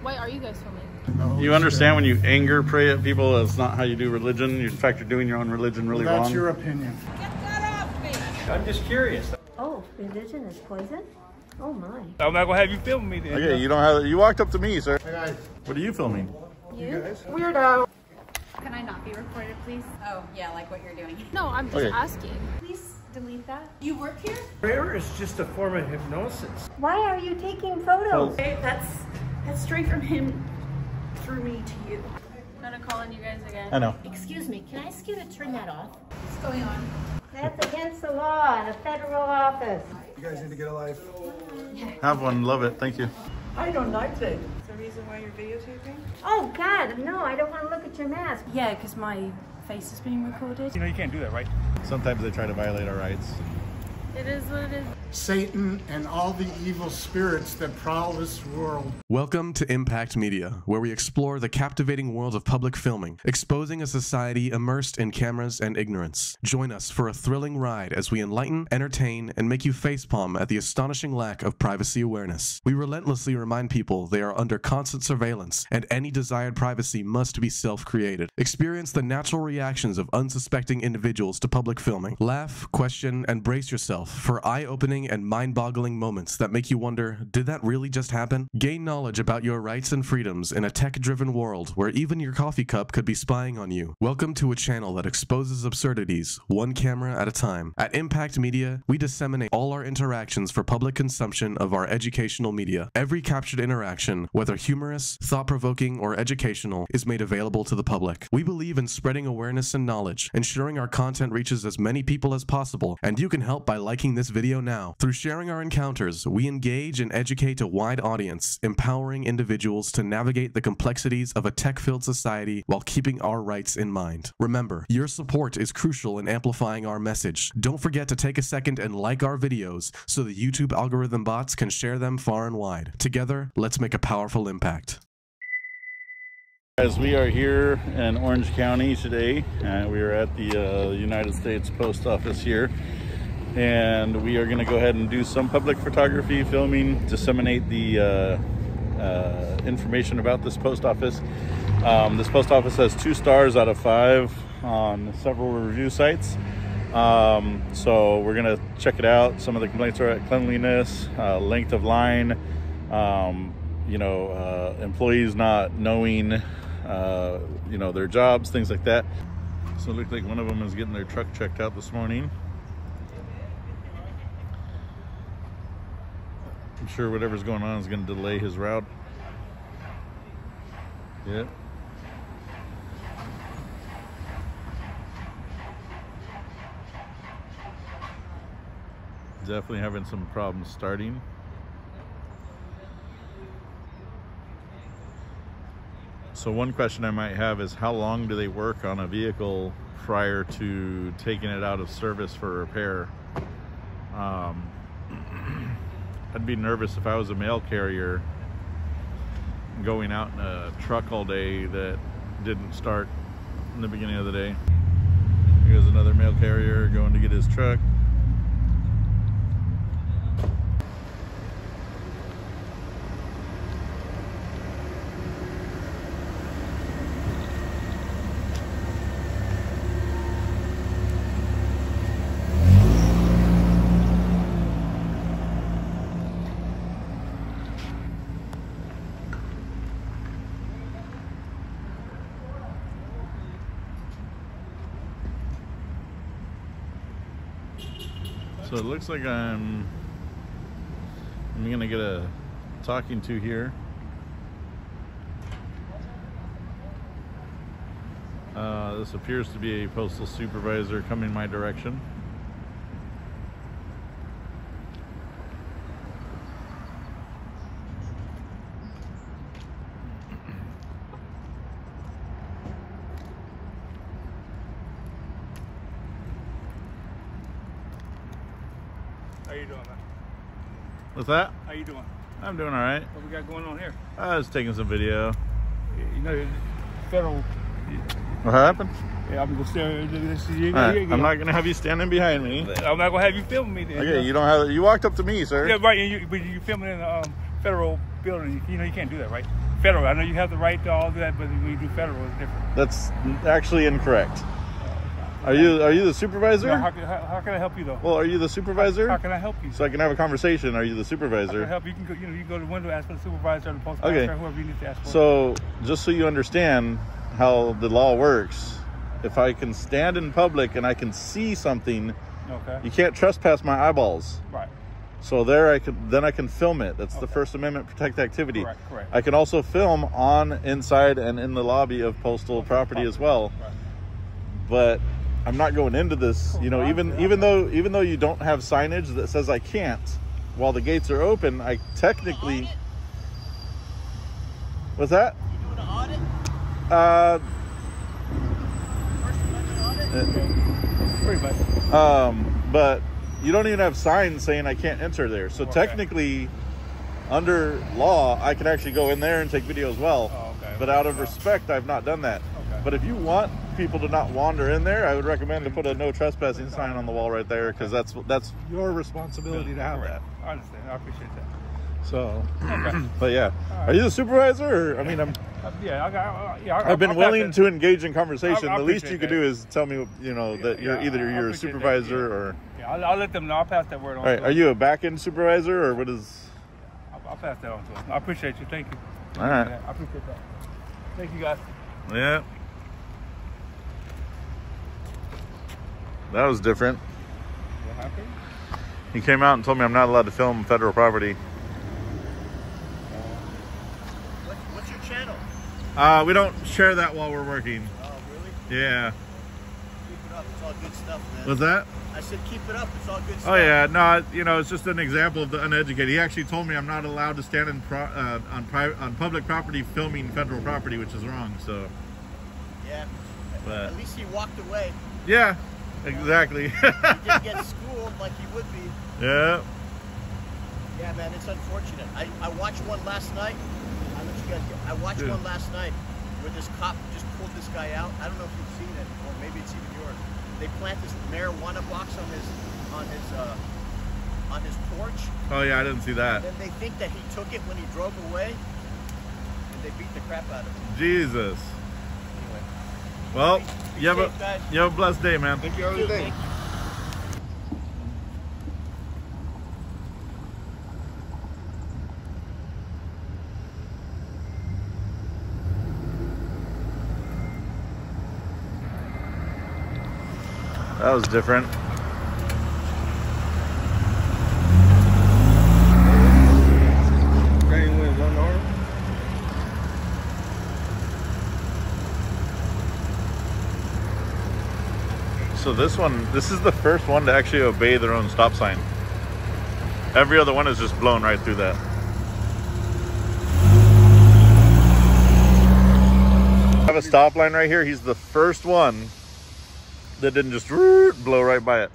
Why are you guys filming? You understand when you anger pray at people, that's not how you do religion. In fact, you're doing your own religion really wrong. That's your opinion. Get that off me! I'm just curious. Oh, religion is poison? Oh my. I'm not gonna have you film me then. Okay, you don't have. You walked up to me, sir. Hey guys. What are you filming? You? Guys. Weirdo. Can I not be recorded, please? Oh, yeah, like what you're doing. No, I'm just asking. Please delete that. You work here? Prayer is just a form of hypnosis. Why are you taking photos? Okay, that's straight from him through me to you. I'm gonna call on you guys again. I know. Excuse me, can I ask you to turn that off? What's going on? That's against the law in a federal office. You guys need to get a life. Have one. Love it. Thank you. I don't like that. Is there a reason why you're videotaping? Oh God, no, I don't want to look at your mask. Yeah, because my face is being recorded. You know you can't do that, right? Sometimes they try to violate our rights. It is what it is. Satan and all the evil spirits that prowl this world. Welcome to Impact Media, where we explore the captivating world of public filming, exposing a society immersed in cameras and ignorance. Join us for a thrilling ride as we enlighten, entertain, and make you facepalm at the astonishing lack of privacy awareness. We relentlessly remind people they are under constant surveillance, and any desired privacy must be self-created. Experience the natural reactions of unsuspecting individuals to public filming. Laugh, question, and brace yourself for eye-opening and mind-boggling moments that make you wonder, did that really just happen? Gain knowledge about your rights and freedoms in a tech-driven world where even your coffee cup could be spying on you. Welcome to a channel that exposes absurdities, one camera at a time. At Impact Media, we disseminate all our interactions for public consumption of our educational media. Every captured interaction, whether humorous, thought-provoking, or educational, is made available to the public. We believe in spreading awareness and knowledge, ensuring our content reaches as many people as possible, and you can help by liking this video now. Through sharing our encounters, we engage and educate a wide audience, empowering individuals to navigate the complexities of a tech-filled society while keeping our rights in mind. Remember, your support is crucial in amplifying our message. Don't forget to take a second and like our videos so the YouTube algorithm bots can share them far and wide. Together, let's make a powerful impact. Guys, we are here in Orange County today. We are at the United States Post Office here. And we are going to go ahead and do some public photography, filming, disseminate the information about this post office. This post office has 2 stars out of 5 on several review sites. So we're going to check it out. Some of the complaints are at cleanliness, length of line, employees not knowing, their jobs, things like that. So it looked like one of them is getting their truck checked out this morning. I'm sure whatever's going on is going to delay his route. Yep. Definitely having some problems starting. So one question I might have is, how long do they work on a vehicle prior to taking it out of service for repair? I'd be nervous if I was a mail carrier going out in a truck all day that didn't start in the beginning of the day. Here's another mail carrier going to get his truck. So it looks like I'm gonna get a talking to here. This appears to be a postal supervisor coming my direction. How you doing, man? What's that? How you doing? I'm doing all right. What we got going on here? I was taking some video. You know, federal. What happened? Yeah, I'm gonna stand. Right, I'm not gonna have you standing behind me. I'm not gonna have you filming me then. Okay, you don't have. You walked up to me, sir. Yeah, right. But you filming in a federal building. You know you can't do that, right? federal. I know you have the right to all that, but when you do federal, it's different. That's actually incorrect. Are you the supervisor? No, how can I help you though? Well, are you the supervisor? How can I help you? So I can have a conversation. Are you the How supervisor? can I help you? You can go, you can go to the window, ask for the supervisor, or the postmaster, Okay. whoever you need to ask for. So just so you understand how the law works, if I can stand in public and I can see something, okay. you can't trespass my eyeballs. Right. So there I can film it. That's the First Amendment protected activity. Correct. I can also film on, inside, and in the lobby of postal property as well. Right. But I'm not going into this, you know, even though you don't have signage that says I can't, while the gates are open, I technically. What's that? You doing an audit? But you don't even have signs saying I can't enter there. So technically, under law, I can actually go in there and take video as well. But out of respect, I've not done that. But if you want people to not wander in there, I would recommend to put a no trespassing sign on the wall right there, because that's your responsibility to have that. I understand. I appreciate that. So, but yeah, are you the supervisor? Or, I mean, I've been willing to engage in conversation. The least you could do is tell me, you know, that you're either a supervisor or. Yeah, I'll let them know. I'll pass that word on. All right, are you a back-end supervisor or what is? I'll pass that on to them. I appreciate you. Thank you. All right. I appreciate that. Thank you, guys. Yeah. That was different. What happened? He came out and told me I'm not allowed to film federal property. What's your channel? We don't share that while we're working. Oh, really? Yeah. Keep it up. It's all good stuff, man. What's that? I said keep it up. It's all good stuff. Oh yeah, no, you know, it's just an example of the uneducated. He actually told me I'm not allowed to stand in on public property filming federal property, which is wrong. So. Yeah. But, at least he walked away. Yeah, exactly. He didn't get schooled like he would be. Yeah. Yeah, man, it's unfortunate. I watched one last night. I'll let you guys go. I watched one last night where this cop just pulled this guy out. I don't know if you've seen it, or maybe it's even yours. They plant this marijuana box on his porch. Oh yeah, I didn't see that. And then they think that he took it when he drove away, and they beat the crap out of him. Jesus. Anyway. Well, you have a blessed day, man. Thank you. Have a good day. That was different. So this is the first one to actually obey their own stop sign. Every other one is just blown right through that. I have a stop line right here. He's the first one that didn't just blow right by it.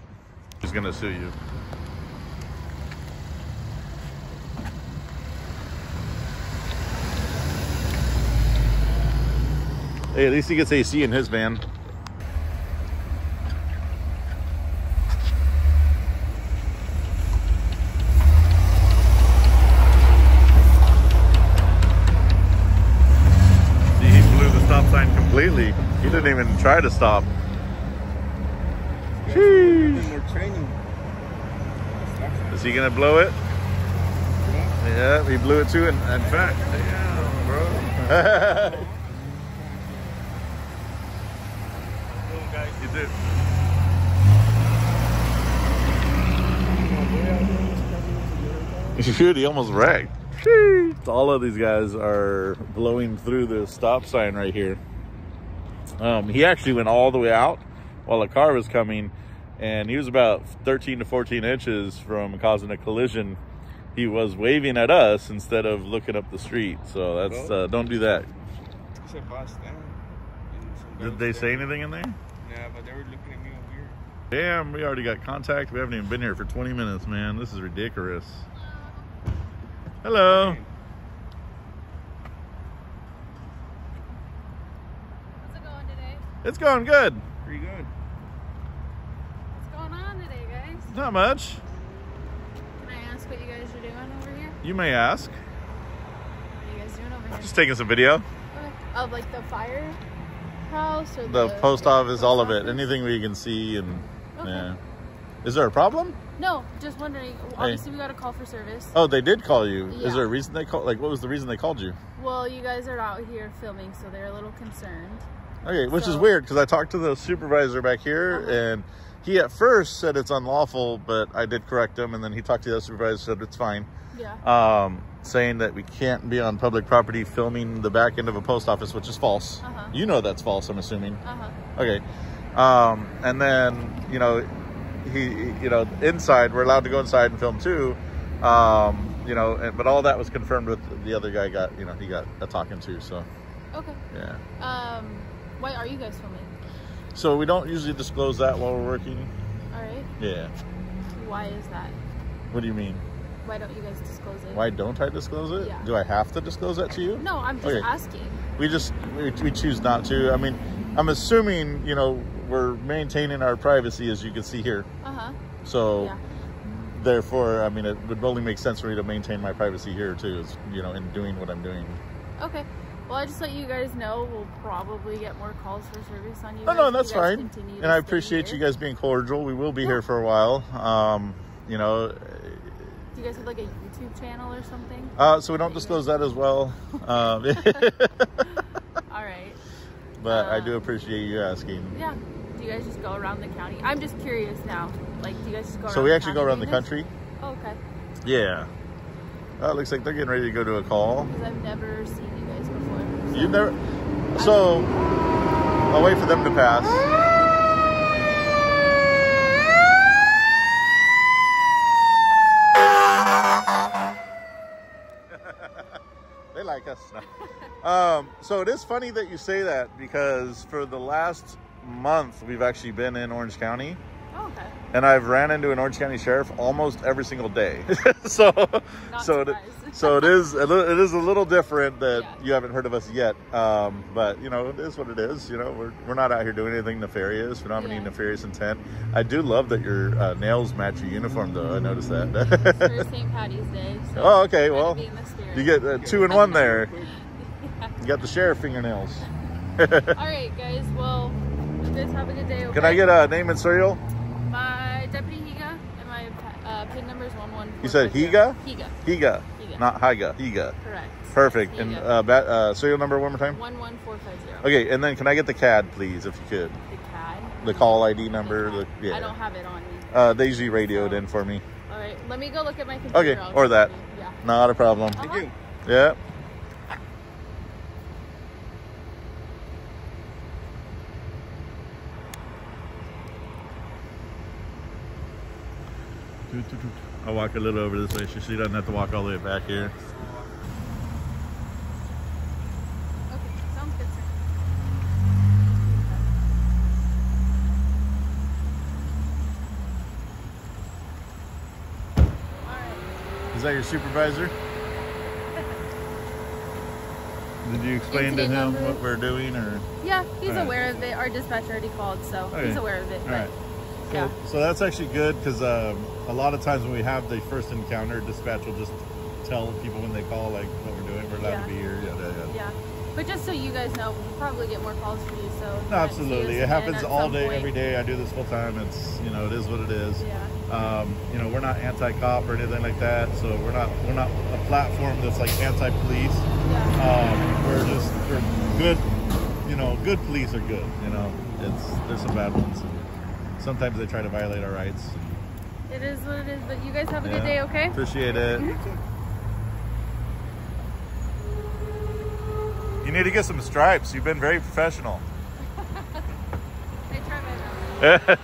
He's gonna sue you. Hey, at least he gets AC in his van. See, he blew the stop sign completely. He didn't even try to stop. Is he gonna blow it? Yeah, he blew it too. In fact, damn, bro. You did. Shoot, he almost wrecked. All of these guys are blowing through the stop sign right here. He actually went all the way out while a car was coming, and he was about 13 to 14 inches from causing a collision. He was waving at us instead of looking up the street. So that's don't do that. Did they say anything in there? Yeah, but they were looking at me weird. Damn, we already got contact. We haven't even been here for 20 minutes, man. This is ridiculous. Hello. How's it going today? It's going good. Pretty good. What's going on today, guys? Not much. Can I ask what you guys are doing over here? You may ask. What are you guys doing over Just taking some video. Okay. Of like the firehouse or The post office, all of it. Anything we can see and yeah. Is there a problem? No, just wondering. Obviously, we got a call for service. Oh, they did call you. Yeah. Is there a reason they called? Like, what was the reason they called you? Well, you guys are out here filming, so they're a little concerned. Okay, which is weird because I talked to the supervisor back here and he at first said it's unlawful, but I did correct him, and then he talked to the other supervisor, said it's fine. Yeah. Saying that we can't be on public property filming the back end of a post office, which is false. You know that's false, I'm assuming. Okay. And then, you know, inside, we're allowed to go inside and film too. You know, but all that was confirmed with the other guy he got a talking to, so. Okay. Yeah. Why are you guys filming? So we don't usually disclose that while we're working. All right. Yeah. Why is that? What do you mean? Why don't you guys disclose it? Why don't I disclose it? Yeah. Do I have to disclose that to you? No, I'm just asking. We choose not to. I mean, I'm assuming, you know, we're maintaining our privacy, as you can see here. So, therefore, I mean, it would only make sense for me to maintain my privacy here too, you know, in doing what I'm doing. Okay. Well, I just let you guys know we'll probably get more calls for service on you. No, that's fine. And I appreciate you guys being cordial. We will be here for a while. You know. Do you guys have like a YouTube channel or something? So we don't disclose that as well. All right. But I do appreciate you asking. Yeah. Do you guys just go around the county? I'm just curious now. Like, do you guys just go around So we actually go around the country. Oh, okay. Yeah. It looks like they're getting ready to go to a call. Because I've never seen you guys before. So. You've never... So, I'll wait for them to pass. They like us. So it is funny that you say that, because for the last month, we've actually been in Orange County. Oh, okay. And I've ran into an Orange County sheriff almost every single day. so it is a little different that you haven't heard of us yet. But you know, it is what it is. You know, we're not out here doing anything nefarious. We don't have any nefarious intent. I do love that your nails match your uniform, though. I noticed that. It's for St. Patty's Day. So oh, okay. Well, you get 2 in 1 there. You got the sheriff fingernails. All right, guys. Well, you guys have a good day. Okay? Can I get a name and serial? My deputy Higa, and my PIN number is 114. You said Higa? Higa. Higa. Not Higa. Higa. Correct. Perfect. Higa. And serial number one more time? 11450. Okay, and then can I get the CAD, please, if you could? The CAD? The call ID number. I don't have it on me. They usually radio it in for me. All right, let me go look at my computer. Okay, or that. Yeah. Not a problem. Thank you. Yeah. I'll walk a little over this way so she doesn't have to walk all the way back here. Okay, sounds good, sir. Alright. Is that your supervisor? Did you explain to him what we're doing, or? Yeah, he's aware of it. Our dispatcher already called, so he's aware of it. All right. So that's actually good, because a lot of times when we have the first encounter, dispatch will just tell people when they call, like, what we're doing. We're allowed to be here. Yeah. But just so you guys know, we'll probably get more calls for you. So no, absolutely, it happens all day, every day. I do this full time. It's, you know, it is what it is. Yeah. You know, we're not anti-cop or anything like that. So we're not a platform that's like anti-police. Yeah. We're good. You know, good police are good. You know, there's some bad ones. Sometimes they try to violate our rights. It is what it is, but you guys have a good day, okay? Appreciate it. You need to get some stripes. You've been very professional. I try my best.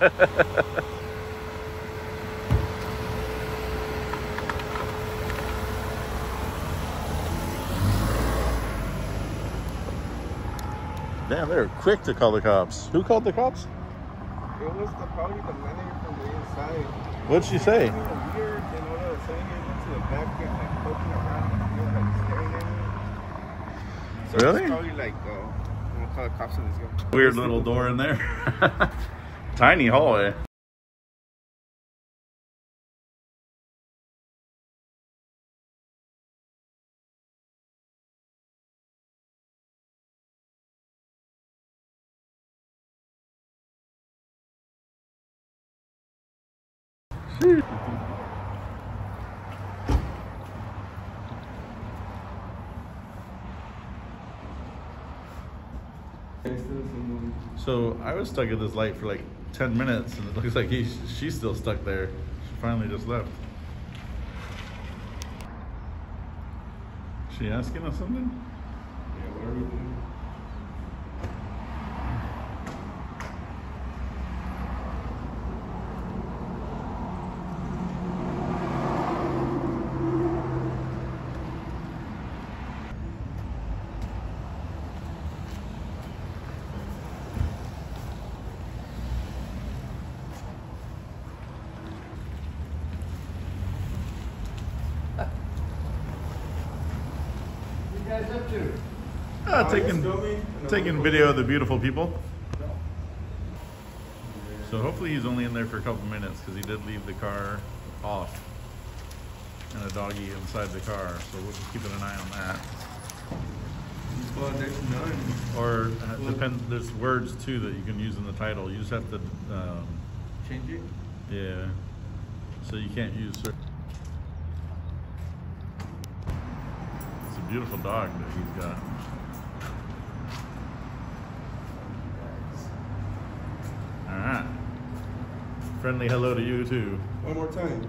Damn, they're quick to call the cops. Who called the cops? It was probably the manager from the inside. What'd she say? Weird, you know what I was saying? He went to the back and like poking around, you know, like staring at me. So Really? it's probably like, I'm gonna call the cops on this guy. Weird little door in there. Tiny hallway. So I was stuck at this light for like 10 minutes and it looks like she's still stuck there. She finally just left. Is she asking us something? Yeah, what are we doing? Taking video of the beautiful people. So hopefully he's only in there for a couple minutes because he did leave the car off and a doggy inside the car. So we'll just keep an eye on that. Well, there's none. Or depends. There's words too that you can use in the title. You just have to Change it? yeah. So you can't use. It's a beautiful dog that he's got. Alright. Friendly hello to you too. One more time.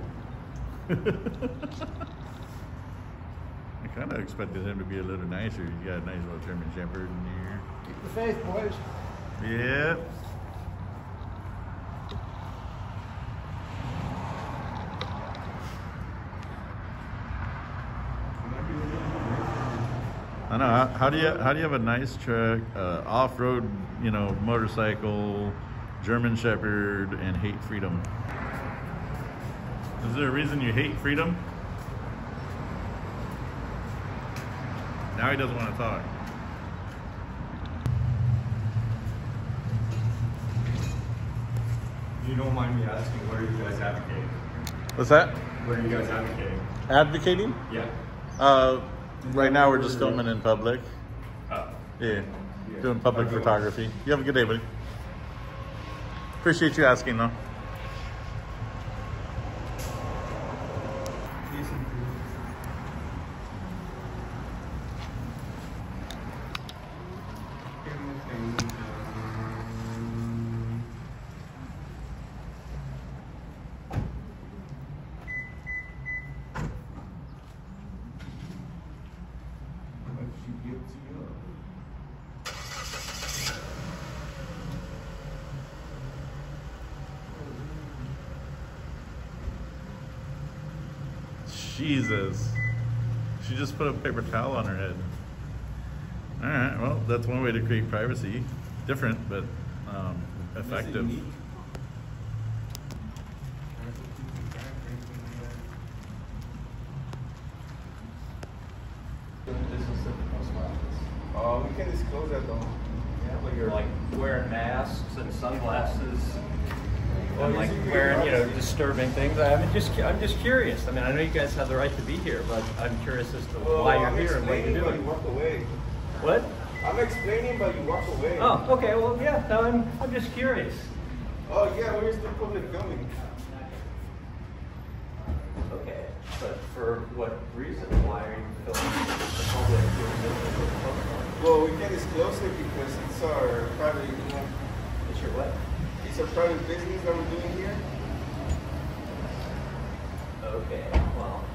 I kind of expected him to be a little nicer. He's got a nice little German Shepherd in here. Keep the faith, boys. Yeah. I know. How do you have a nice truck, off-road, you know, motorcycle, German Shepherd, and hate freedom? Is there a reason you hate freedom? Now he doesn't want to talk. You don't mind me asking, what are you guys advocating? What's that? What are you guys advocating? Advocating? Yeah. Right now we're just filming in public. Oh. Yeah. Doing public photography. You have a good day, buddy. Appreciate you asking, though. Jesus. She just put a paper towel on her head. Alright, well, that's one way to create privacy. Different, but effective. Oh, we can disclose that though. Yeah, but you're like wearing masks and sunglasses. And like wearing, you know, disturbing things. I'm just curious. I mean, I know you guys have the right to be here, but I'm curious as to why you're here and what you're doing. But you walk away. What? I'm explaining, but you walk away. Oh, okay. Well, yeah. No, I'm just curious. Oh yeah, we're still public filming. Okay, but for what reason? Why are you filming the public? Well, we can't disclose it because it's our private, you know. It's your what? It's a private business that we're doing here. Okay, well,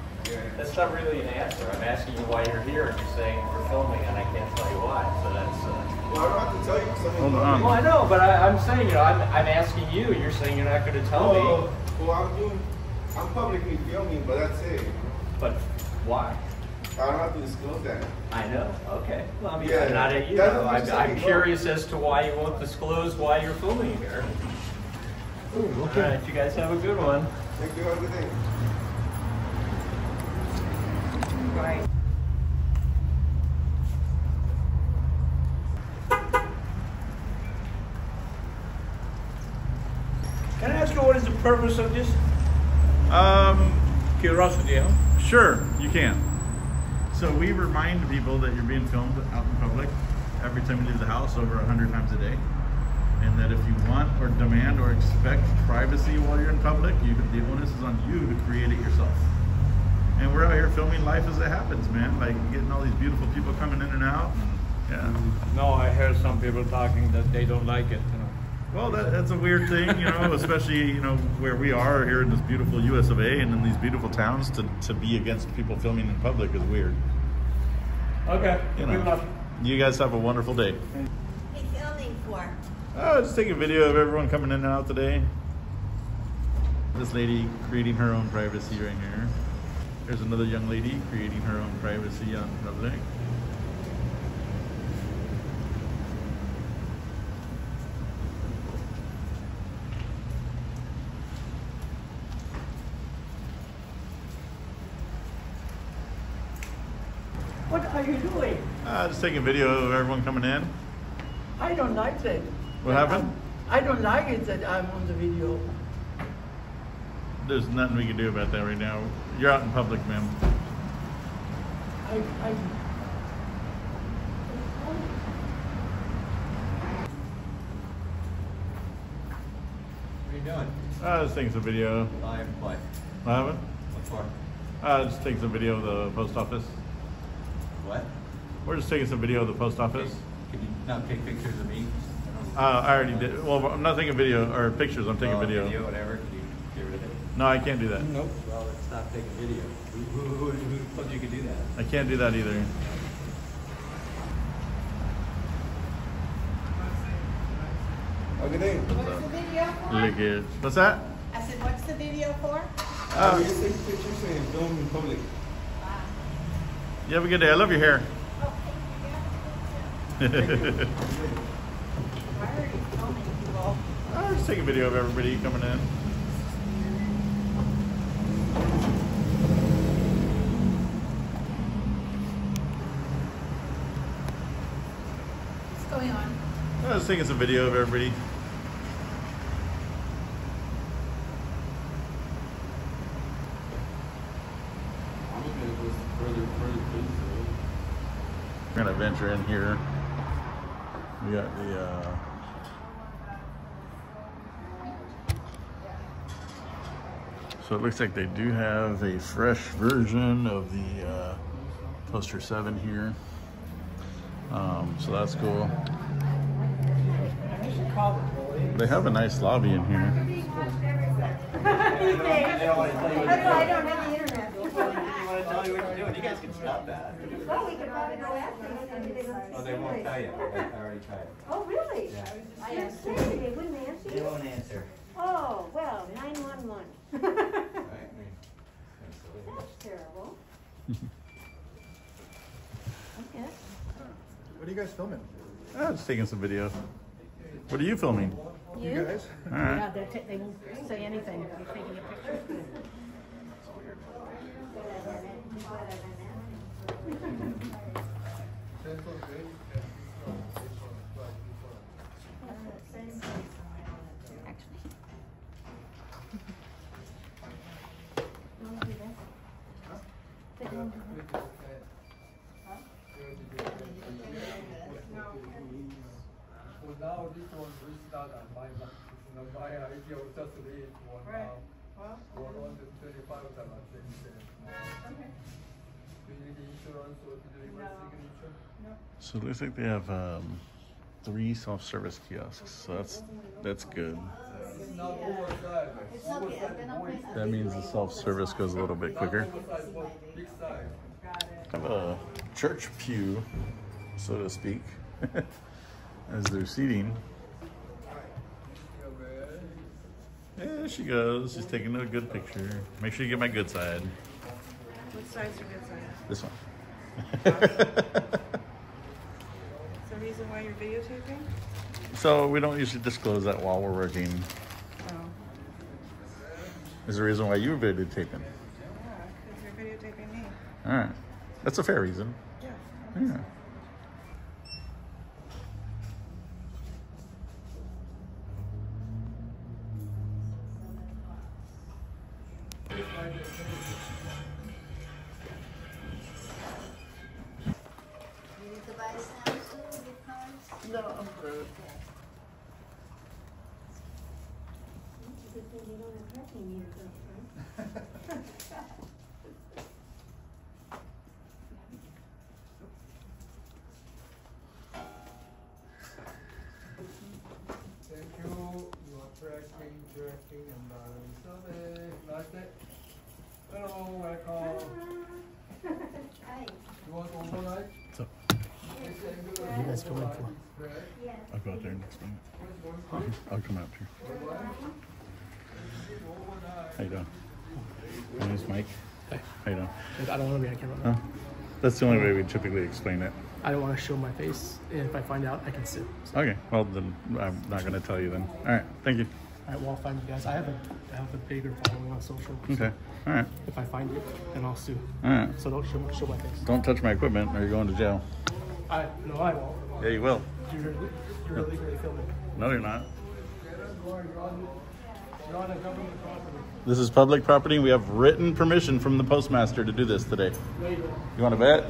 that's not really an answer. I'm asking you why you're here, and you're saying we're filming, and I can't tell you why. So that's. Well, I don't have to tell you something. Hold on. Well, I know, but I'm saying, you know, I'm asking you. You're saying you're not going to tell me. Well, I'm publicly filming, but that's it. But why? I don't have to disclose that. I know. Okay. Well, I mean, Yeah, I'm not at you. I'm curious as to why you won't disclose why you're filming here. Ooh, okay. All right, you guys have a good one. Thank you. Have a good day. Right. Can I ask you what is the purpose of this? Curiosity, huh? Sure, you can. So we remind people that you're being filmed out in public every time you leave the house over 100 times a day. and that if you want or demand or expect privacy while you're in public, the onus is on you to create it yourself. And we're out here filming life as it happens, man. Like getting all these beautiful people coming in and out. Yeah. No, I heard some people talking that they don't like it. You know. Well, that's a weird thing, you know, especially, you know, where we are here in this beautiful US of A and in these beautiful towns, to be against people filming in public is weird. Okay, You good know, luck. you guys have a wonderful day. What are you filming for? Just taking a video of everyone coming in and out today. This lady creating her own privacy right here. There's another young lady creating her own privacy out in public. What are you doing? Just taking a video of everyone coming in. I don't like that. What happened? I don't like it that I'm on the video. There's nothing we can do about that right now. You're out in public, ma'am. I What are you doing? Just taking some video. Live what? What happened? What for? Just taking some video of the post office. What? We're just taking some video of the post office. Can you not take pictures of me? I already did. Well, I'm not taking video or pictures. I'm taking video. Video, whatever. Can you get rid of it? No, I can't do that. Nope. Well, let's stop taking video. Who told you could do that? I can't do that either. Okay, then. What's the video for? Look at what's that? I said, what's the video for? You take pictures and film in public. You have a good day. I love your hair. Why are you filming people? I'm just taking a video of everybody coming in. What's going on? I was taking some video of everybody. We're gonna venture in here. We got the so it looks like they do have a fresh version of the Poster 7 here. So that's cool. They have a nice lobby in here. I don't have the internet. You want to tell me what you're doing? You guys can stop that. Well, we could probably go after them. Oh, they won't tell you. I already tried. Oh, really? Yeah. I didn't say they wouldn't answer They you. won't answer. Oh, well, 911. Right? That's terrible. Okay. What are you guys filming? I'm just taking some video. What are you filming? You guys? All right. Yeah, they won't say anything. You're taking a picture. Now this one restart on my idea was just read one now. 125 okay. Do you need insurance or do you need signature? No. So it looks like they have 3 self-service kiosks. So that's good. That means the self-service goes a little bit quicker. Have a church pew, so to speak, as they're seating. There she goes. She's taking a good picture. Make sure you get my good side. What side's your good side? This one. Is the reason why you're videotaping? So we don't usually disclose that while we're working. Oh. Is the reason why you were videotaping? Yeah, because you're videotaping me. All right. That's a fair reason. Yeah. Yeah. You need to buy snacks, gift cards? No, I'm good. don't have parking meters up front. Thank you. You are tracking, and survey. Like it. Hello, welcome. Hi. You want overnight? What's up? What are you guys filming for? I'll go out there and explain it. I'll come out here. How you doing? My name's Mike. Hey. How you doing? I don't want to be on camera. Huh? That's the only way we typically explain it. I don't want to show my face, and if I find out, I can sue. So. Okay, well then I'm not going to tell you then. All right, thank you. All right, well, I'll find you guys. I have a bigger following on social. So Okay, all right. if I find you, then I'll sue. All right. So don't show my face. Don't touch my equipment or you're going to jail. No, I won't. Yeah, you will. You're illegally filming. No, you're not. You're on a government property. This is public property. We have written permission from the postmaster to do this today. No, you don't. You want to bet?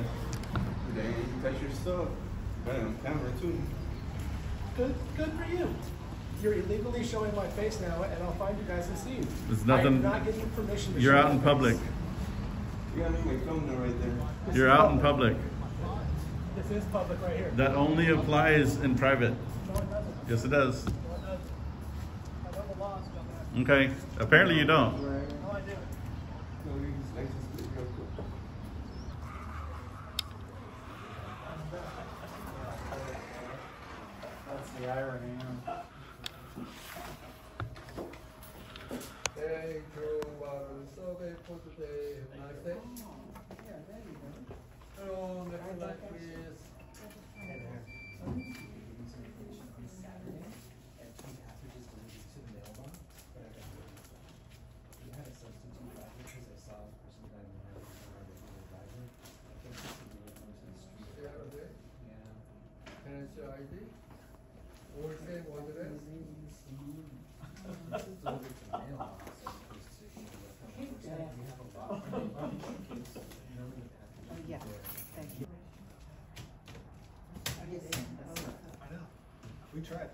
Today you touch your stuff. Right on camera too. Good for you. You're illegally showing my face now, and I'll find you guys and see you. There's nothing. I'm not giving you permission to You're show out my in face. public. You got me my thumbnail right there. You're out in public. This is public right here. That only applies in private. No, it doesn't. Yes, it does. No, it doesn't. I know the laws about that. Okay. Apparently you don't. No, I do. No, you just license plate real quick. That's the irony. Thank you. Survey for today. Have a nice day. Hello, next slide, please. And it's your ID? All the same address? Yeah, thank you. I know. We tried.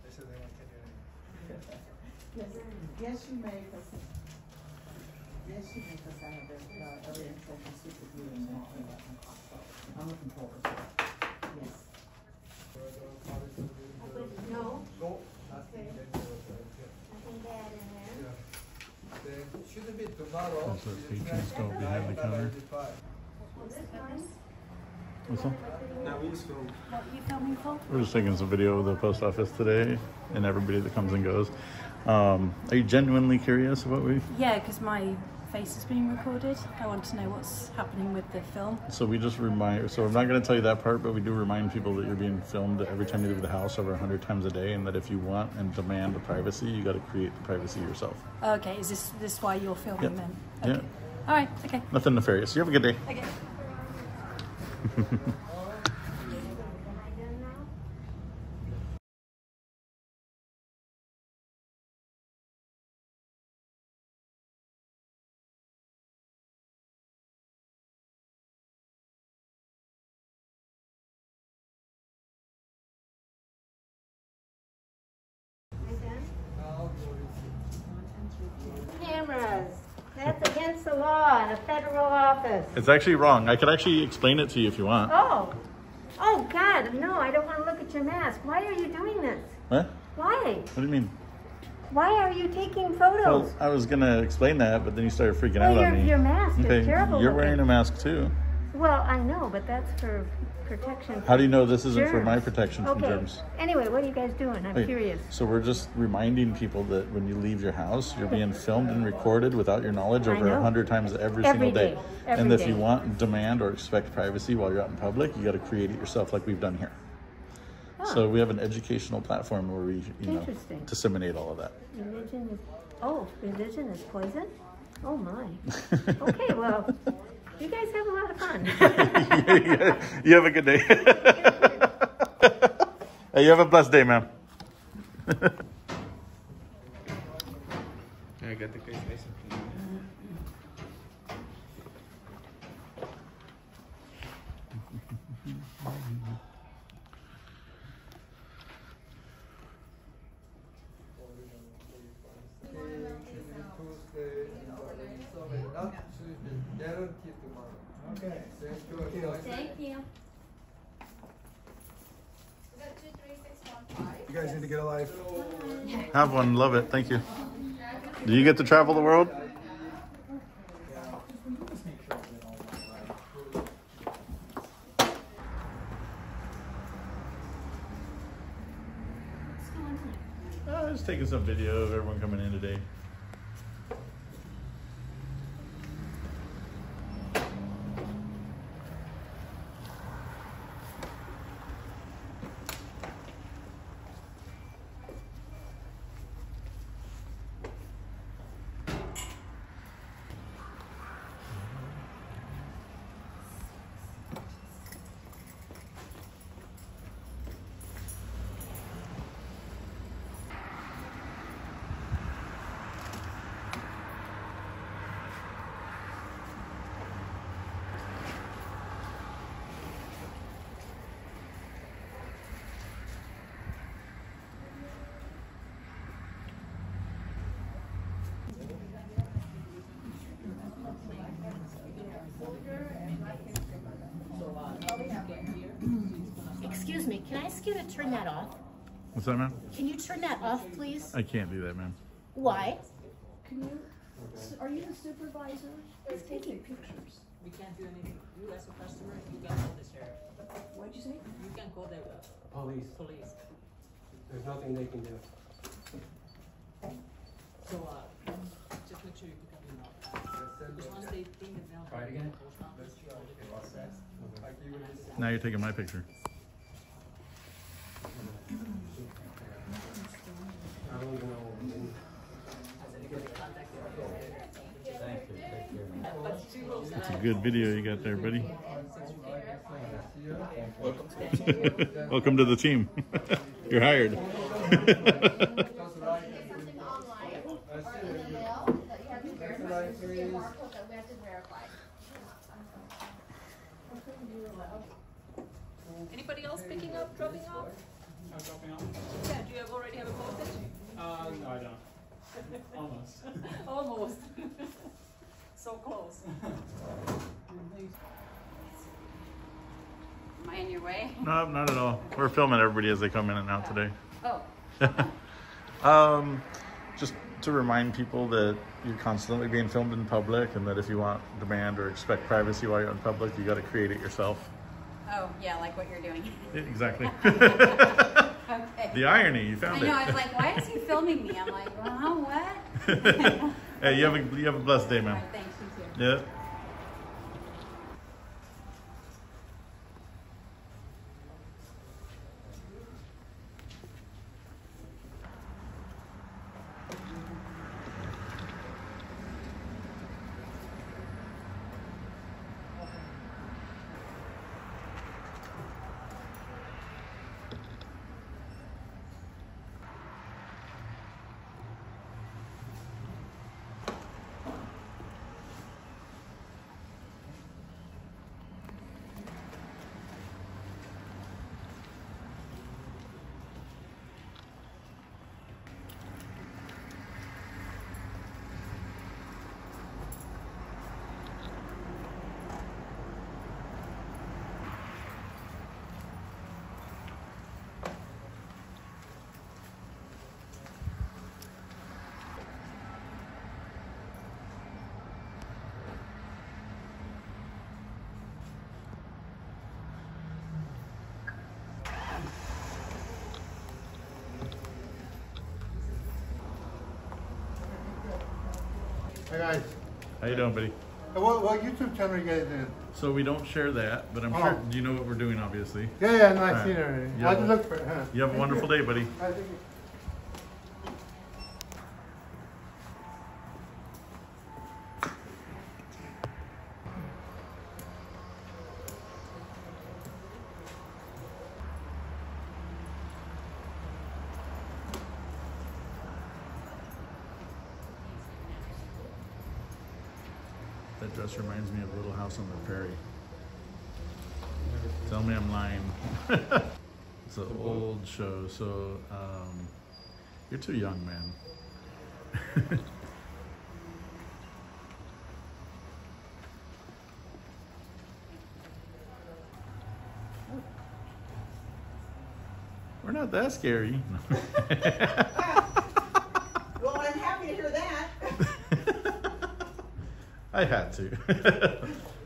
They said they weren't taking anything. Yes, you may, because I have every intention to speak with you and I'm looking forward to it. Yes. No. No. Okay. Nothing Nothing bad in there. Yeah. Then shouldn't be tomorrow. That's what patrons go behind the counter. What's up? No, we just go. What are you filming for? We're just taking some video of the post office today and everybody that comes and goes. Are you genuinely curious about what we? Yeah, because my face is being recorded. I want to know what's happening with the film. So we just remind, so I'm not going to tell you that part, but we do remind people that you're being filmed every time you leave the house over 100 times a day, and that if you want and demand the privacy, you got to create the privacy yourself. Okay, is this why you're filming Yep. then? Yeah. Okay. All right, okay. Nothing nefarious. You have a good day. Okay. Cameras. That's against the law in a federal office. It's actually wrong. I could actually explain it to you if you want. Oh. Oh, God. No, I don't want to look at your mask. Why are you doing this? What? Why? What do you mean? Why are you taking photos? Well, I was going to explain that, but then you started freaking out on me. Your mask is terrible You're looking. wearing a mask too. Well, I know, but that's for protection. How do you know this isn't for germs. my protection from Okay. germs? Anyway, what are you guys doing? I'm Wait, curious. So we're just reminding people that when you leave your house, you're being filmed and recorded without your knowledge I over know. 100 times every Every single day. day. Every And if day. you want, demand, or expect privacy while you're out in public, you got to create it yourself like we've done here. So we have an educational platform where we, Interesting. disseminate all of that. Religion is, religion is poison? Oh my. Okay, well, you guys have a lot of fun. You have a good day. Hey, you have a blessed day, ma'am. I got the case nice and clean. You guys need to get a life. Have one. Love it. Thank you. Do you get to travel the world? Just taking some video of everyone coming in today. Excuse me, can I ask you to turn that off? What's that, man? Can you turn that off, please? I can't do that, man. Why? Can you? Are you the supervisor? It's taking pictures. We can't do anything. You as a customer, you can call the sheriff. What'd you say? You can call the Police. There's nothing they can do. So just make sure you pick up your mail. Because once they think the mail, Try it again. Now you're taking my picture. I don't even know. It's a good video you got there, buddy. Welcome to the team. You're hired. Anybody else picking up, dropping off? Dropping off? Yeah, do you already have a postage? No, I don't. Almost. Almost. So close. Am I in your way? No, not at all. We're filming everybody as they come in and out today. Oh. Just to remind people that you're constantly being filmed in public, and that if you want, demand, or expect privacy while you're in public, you got to create it yourself. Oh, yeah, like what you're doing. Yeah, exactly. Okay. The irony, you found it. I know, I was like, why is he filming me? I'm like, well, what? Hey, you have a blessed day, man. All right, thanks, you too. Yeah. Hey guys. How you doing, buddy? What YouTube channel you guys in? So we don't share that, but I'm sure you know what we're doing, obviously. Yeah, no, I've seen it already. I'll just look for it. Huh? You have a wonderful day, buddy. Thank you. That dress reminds me of Little House on the Prairie. Tell me I'm lying. It's an old show, so you're too young, man. We're We're not that scary. Well, I'm happy to hear that. I had to.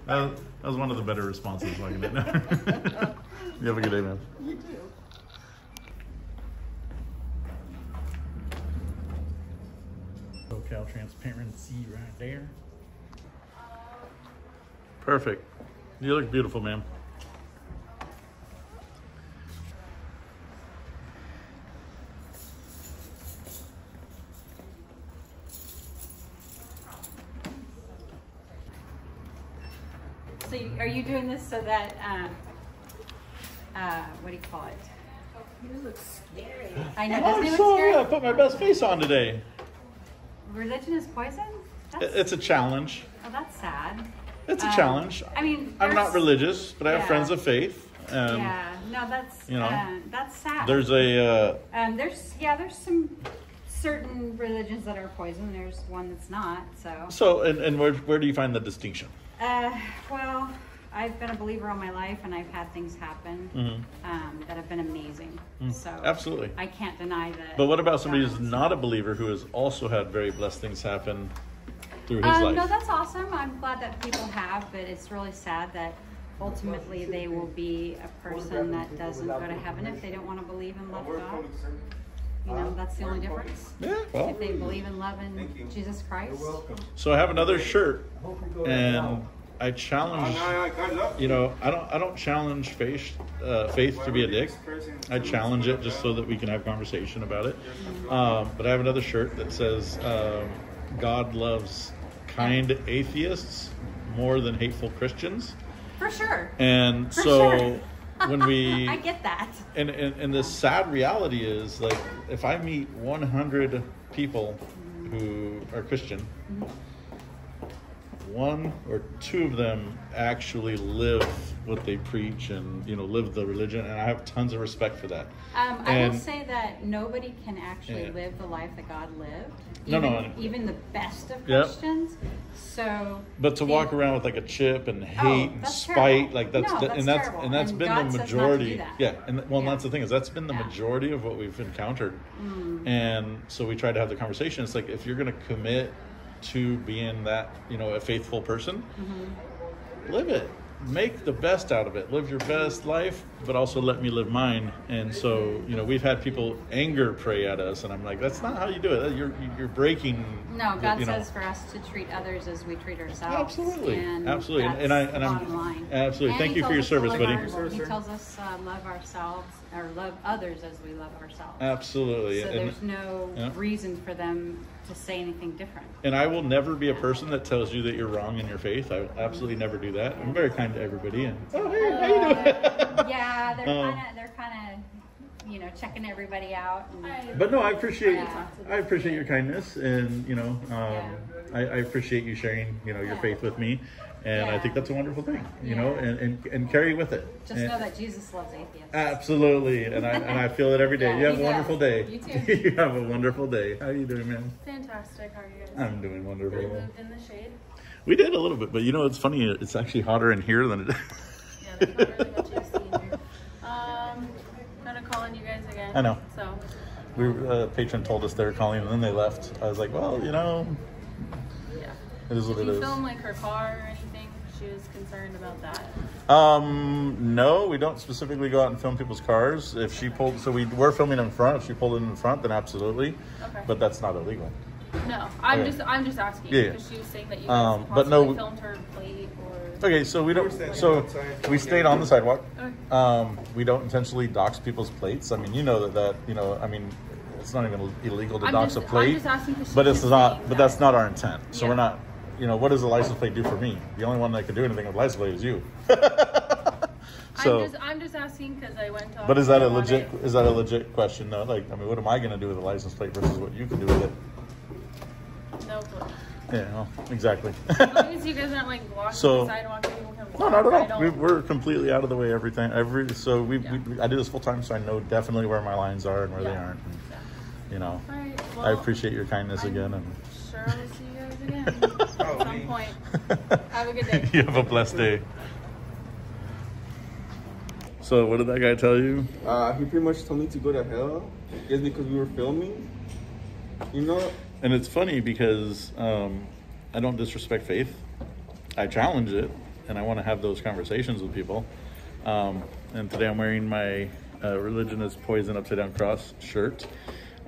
That was one of the better responses I can do. You have a good day, man. You too. SoCal transparency right there. Perfect. You look beautiful, ma'am. So are you doing this so that, what do you call it? You look scary. I know, Oh, doesn't I'm it look sorry. scary? I put my best face on today. Religion is poison? That's, It's a challenge. oh, that's sad. It's a challenge. I mean, I'm not religious, but I have yeah. friends of faith. Yeah, no, that's, you know, that's sad. There's a... there's some certain religions that are poison. There's one that's not, so. So, and where do you find the distinction? Well, I've been a believer all my life, and I've had things happen that have been amazing. So absolutely, I can't deny that. But what about somebody who's not a believer who has also had very blessed things happen through his life? No, that's awesome. I'm glad that people have, but it's really sad that ultimately they will be a person that doesn't go to heaven if they don't want to believe and love God. You know, that's the only difference. Yeah, well. If they believe and love in Jesus Christ. So I have another shirt, and I challenge. You know, I don't challenge faith to be a dick. I challenge it just so that we can have conversation about it. But I have another shirt that says, "God loves kind atheists more than hateful Christians." For sure. And For so. Sure. When we I get that. And the sad reality is, like, if I meet 100 people who are Christian, one or two of them actually live what they preach and, you know, live the religion, and I have tons of respect for that. I will say that nobody can actually live the life that God lived. Even the best of Christians. So, but to walk around with like a chip and hate and spite, like that's been God the majority. that. Yeah, and that's the thing, is that's been the majority of what we've encountered. And so we try to have the conversation. It's like, if you're going to commit to being that, you know, a faithful person, live it. Make the best out of it. Live your best life, but also let me live mine. And so, you know, we've had people anger pray at us, and I'm like, that's not how you do it. You're breaking. No, God says for us to treat others as we treat ourselves. Absolutely, and absolutely. That's and the bottom line. Absolutely. And Thank you for your service, buddy. He tells us love ourselves, or love others as we love ourselves. Absolutely. So there's no reason for them to say anything different. And I will never be a person that tells you that you're wrong in your faith. I will absolutely never do that. I'm very kind to everybody. And oh, hey, how you doing? Yeah, they're kind of, you know, checking everybody out. And, but no, I appreciate your kindness, and you know, I appreciate you sharing, you know, your faith with me. And I think that's a wonderful thing, you know, and carry with it. Just know that Jesus loves atheists. Absolutely, and I feel it every day. You have a wonderful day. You too. You have a wonderful day. How are you doing, man? Fantastic. How are you guys? I'm doing wonderful. We moved in the shade. We did a little bit, but you know, it's funny. It's actually hotter in here than it is. Yeah, there's not really much AC in here. Kind of calling you guys again. I know. So. A patron told us they were calling, and then they left. I was like, well, you know. Yeah. It is what it is. Did you film like her car or anything? She was concerned about that. No, we don't specifically go out and film people's cars. If she pulled, so we're filming in front. If she pulled in front, then absolutely. Okay. But that's not illegal. No, I'm just asking because she was saying that you guys possibly filmed her plate or. Okay, so we don't. So we stayed on the sidewalk. Okay. We don't intentionally dox people's plates. I mean, you know that you know. I mean, it's not even illegal to dox a plate. I'm just asking but it's not. But that's not our intent. So we're not. You know, what does the license plate do for me? The only one that can do anything with the license plate is you. So I'm just asking because I went to. But is that a legit question though? Like, I mean, what am I going to do with a license plate versus what you can do with it? No clue. Yeah, well, exactly. As long as you guys aren't like blocking the sidewalk, people can walk. No, not at all. We're completely out of the way every time. I do this full time, so I know definitely where my lines are and where they aren't. And, you know, right, well, I appreciate your kindness again. And sure, we'll see you guys again at some point. Have a good day. You have a blessed day. So what did that guy tell you? He pretty much told me to go to hell. Just because we were filming. You know? And it's funny because I don't disrespect faith. I challenge it, and I want to have those conversations with people. And today I'm wearing my Religion is Poison Upside Down Cross shirt.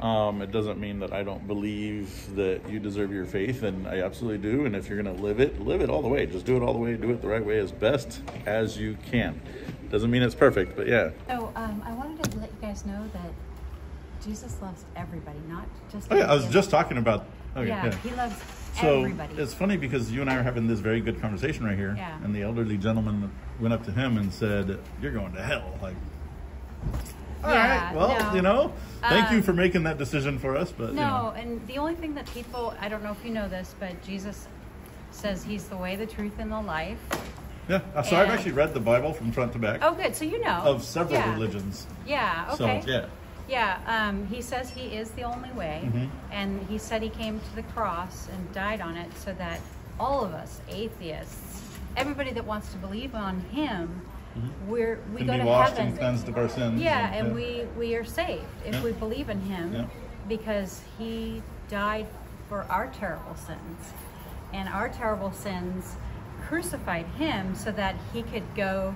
It doesn't mean that I don't believe that you deserve your faith, and I absolutely do. And if you're going to live it all the way. Just do it all the way. Do it the right way as best as you can. Doesn't mean it's perfect, but yeah. Oh, I wanted to let you guys know that Jesus loves everybody, not just... Oh yeah, I was just talking about... Okay, yeah, he loves so everybody. It's funny because you and I are having this very good conversation right here, and the elderly gentleman went up to him and said, "You're going to hell." Like, all right, well, you know, thank you for making that decision for us, but no, you know. And the only thing that people, I don't know if you know this, but Jesus says he's the way, the truth, and the life. Yeah, so I've actually read the Bible from front to back. Oh, good. So you know. Of several religions. Yeah, okay. So, yeah. Yeah, he says he is the only way, and he said he came to the cross and died on it so that all of us, atheists, everybody that wants to believe on him, we go to heaven. Washed and cleansed of our sins. Yeah, and we are saved if we believe in him because he died for our terrible sins, and our terrible sins crucified him so that he could go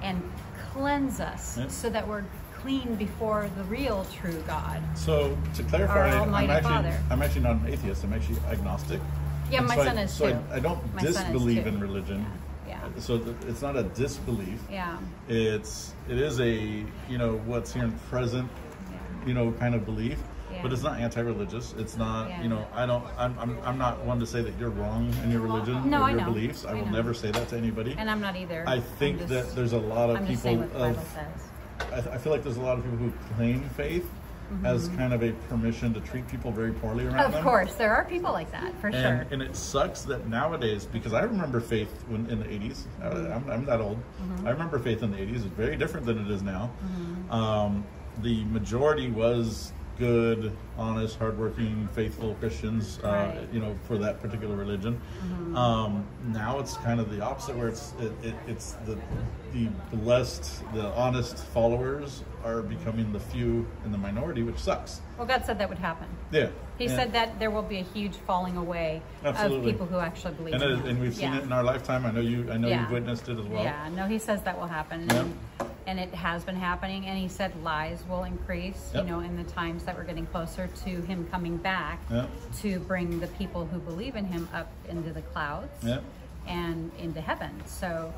and cleanse us so that we're clean before the real true God. So to clarify, I'm actually not an atheist. I'm actually agnostic. Yeah, my son is too. So I don't disbelieve in religion. Yeah. So it's not a disbelief. Yeah. It is a, you know, what's here and present, you know, kind of belief. Yeah. But it's not anti-religious. It's not, you know, I'm not one to say that you're wrong in your religion or your beliefs. I will never say that to anybody. And I'm not either. I think that there's a lot of people saying what the Bible says. I feel like there's a lot of people who claim faith as kind of a permission to treat people very poorly around them. Of course, there are people like that, for sure. And it sucks that nowadays, because I remember faith in the 80s. I'm that old. I remember faith in the 80s. It's very different than it is now. The majority was good, honest, hardworking, faithful Christians, you know, for that particular religion. Now it's kind of the opposite, where it's the blessed, the honest followers are becoming the few in the minority, which sucks. Well, God said that would happen. Yeah. He said that there will be a huge falling away of people who actually believe in him. And we've seen it in our lifetime. I know you've witnessed it as well. Yeah, no, he says that will happen. And it has been happening, and he said lies will increase, you know, in the times that we're getting closer to him coming back to bring the people who believe in him up into the clouds and into heaven. So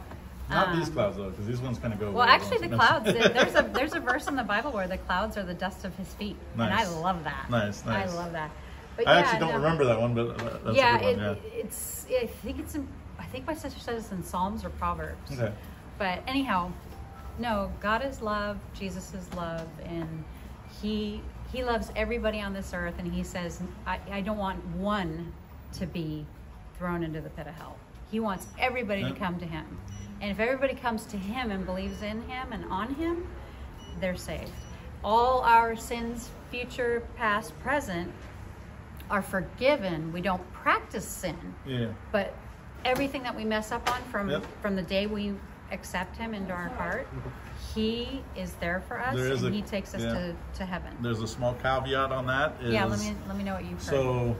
not these clouds though, because these ones kind of go. Well, actually, the clouds. There's a verse in the Bible where the clouds are the dust of his feet, and I love that. Nice. I love that. But I actually don't remember that one, but that's a good one. It's. I think my sister says it's in Psalms or Proverbs. Okay. But anyhow. No, God is love, Jesus is love, and he loves everybody on this earth, and he says, I don't want one to be thrown into the pit of hell. He wants everybody to come to him. And if everybody comes to him and believes in him and on him, they're saved. All our sins, future, past, present, are forgiven. We don't practice sin. Yeah. But everything that we mess up on from the day we accept him into our heart, he is there for us, and he takes us to heaven. There's a small caveat on that. Let me know what you've heard. So,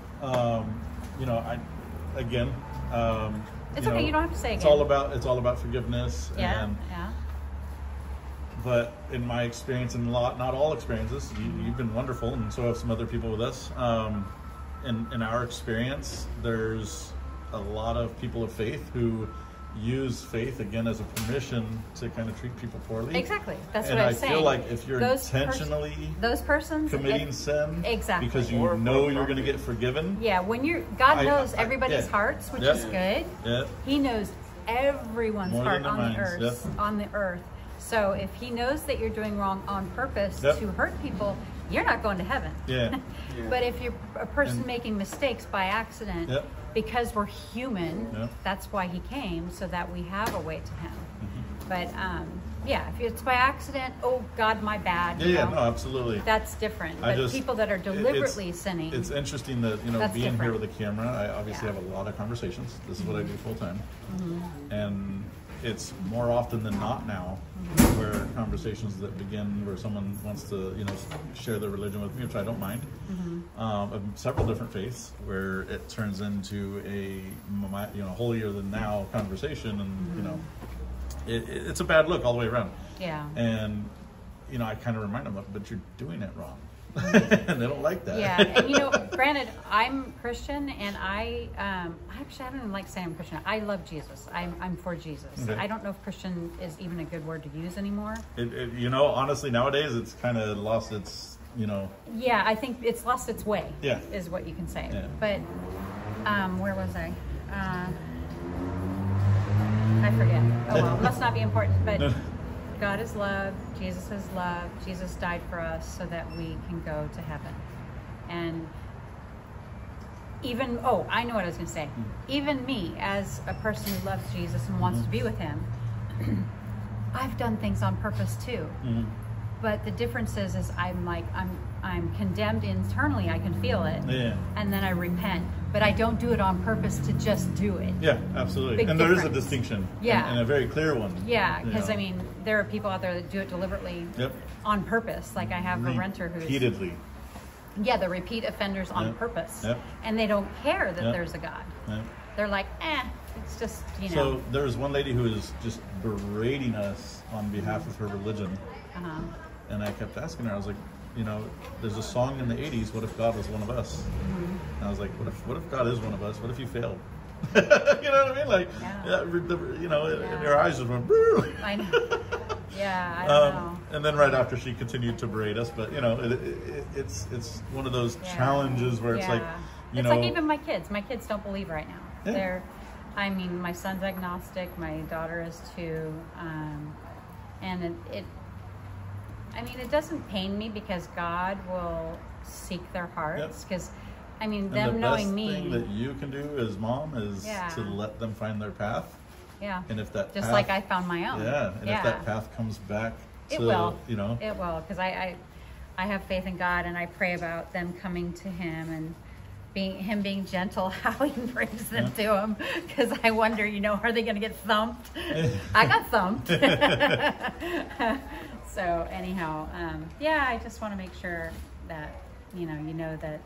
you know, it's okay. You don't have to say again. It's all about forgiveness. Yeah. But in my experience, and not all experiences, you've been wonderful, and so have some other people with us. In our experience, there's a lot of people of faith who use faith again as a permission to kind of treat people poorly. Exactly. That's what I was saying. And I feel like if you're intentionally committing sin because you know you're going to get forgiven. Yeah, when God knows everybody's hearts, which is good. Yeah. He knows everyone's heart on the earth. So if he knows that you're doing wrong on purpose to hurt people, you're not going to heaven. Yeah. But if you're a person making mistakes by accident, because we're human, that's why he came, so that we have a way to him. But if it's by accident, oh God, my bad. No, absolutely. That's different. But people that are deliberately sinning. It's interesting that, you know, being here with a camera, I obviously have a lot of conversations. This is what I do full time. And it's more often than not now where conversations that begin where someone wants to, you know, share their religion with me, which I don't mind, of several different faiths, where it turns into a, you know, holier than thou conversation, and you know, it's a bad look all the way around. Yeah. And you know, I kind of remind them, but you're doing it wrong. And they don't like that. Yeah, and you know, granted, I'm Christian, and I don't even like saying I'm Christian. I love Jesus. I'm for Jesus. Okay. I don't know if Christian is even a good word to use anymore. You know, honestly, nowadays it's kind of lost its, you know. Yeah, I think it's lost its way. Yeah, is what you can say. Yeah. But where was I? I forget. Oh well, must not be important. But God is love, Jesus is love, Jesus died for us so that we can go to heaven. And even, oh, I know what I was going to say. Even me, as a person who loves Jesus and wants to be with him, I've done things on purpose too. But the difference is I'm condemned internally, I can feel it, and then I repent. But I don't do it on purpose to just do it. Yeah, absolutely. Big and difference. there is a distinction. Yeah. And a very clear one. Yeah, because you know. I mean, there are people out there that do it deliberately on purpose. Like I have a renter who's... Repeatedly. Yeah, the repeat offenders on purpose. And they don't care that there's a God. They're like, it's just, you know. So there's one lady who is just berating us on behalf of her religion. And I kept asking her, I was like, you know, there's a song in the 80s, what if God was one of us? And I was like, what if God is one of us? What if you failed? You know what I mean? Like, you know, and her eyes just went, Brr. I know. Yeah, I don't know. And then right after she continued to berate us, but you know, it's one of those challenges where it's like, you know. It's like even my kids don't believe right now. I mean, my son's agnostic, my daughter is too, and I mean, it doesn't pain me because God will seek their hearts. Because, I mean, them knowing me. The best thing that you can do as mom is to let them find their path. Yeah. And if that just path, like I found my own. Yeah. And if that path comes back to, it will. You know. It will. Because I have faith in God, and I pray about them coming to him and being gentle, how he brings them to him. Because I wonder, you know, are they going to get thumped? I got thumped. So anyhow, I just want to make sure that, you know that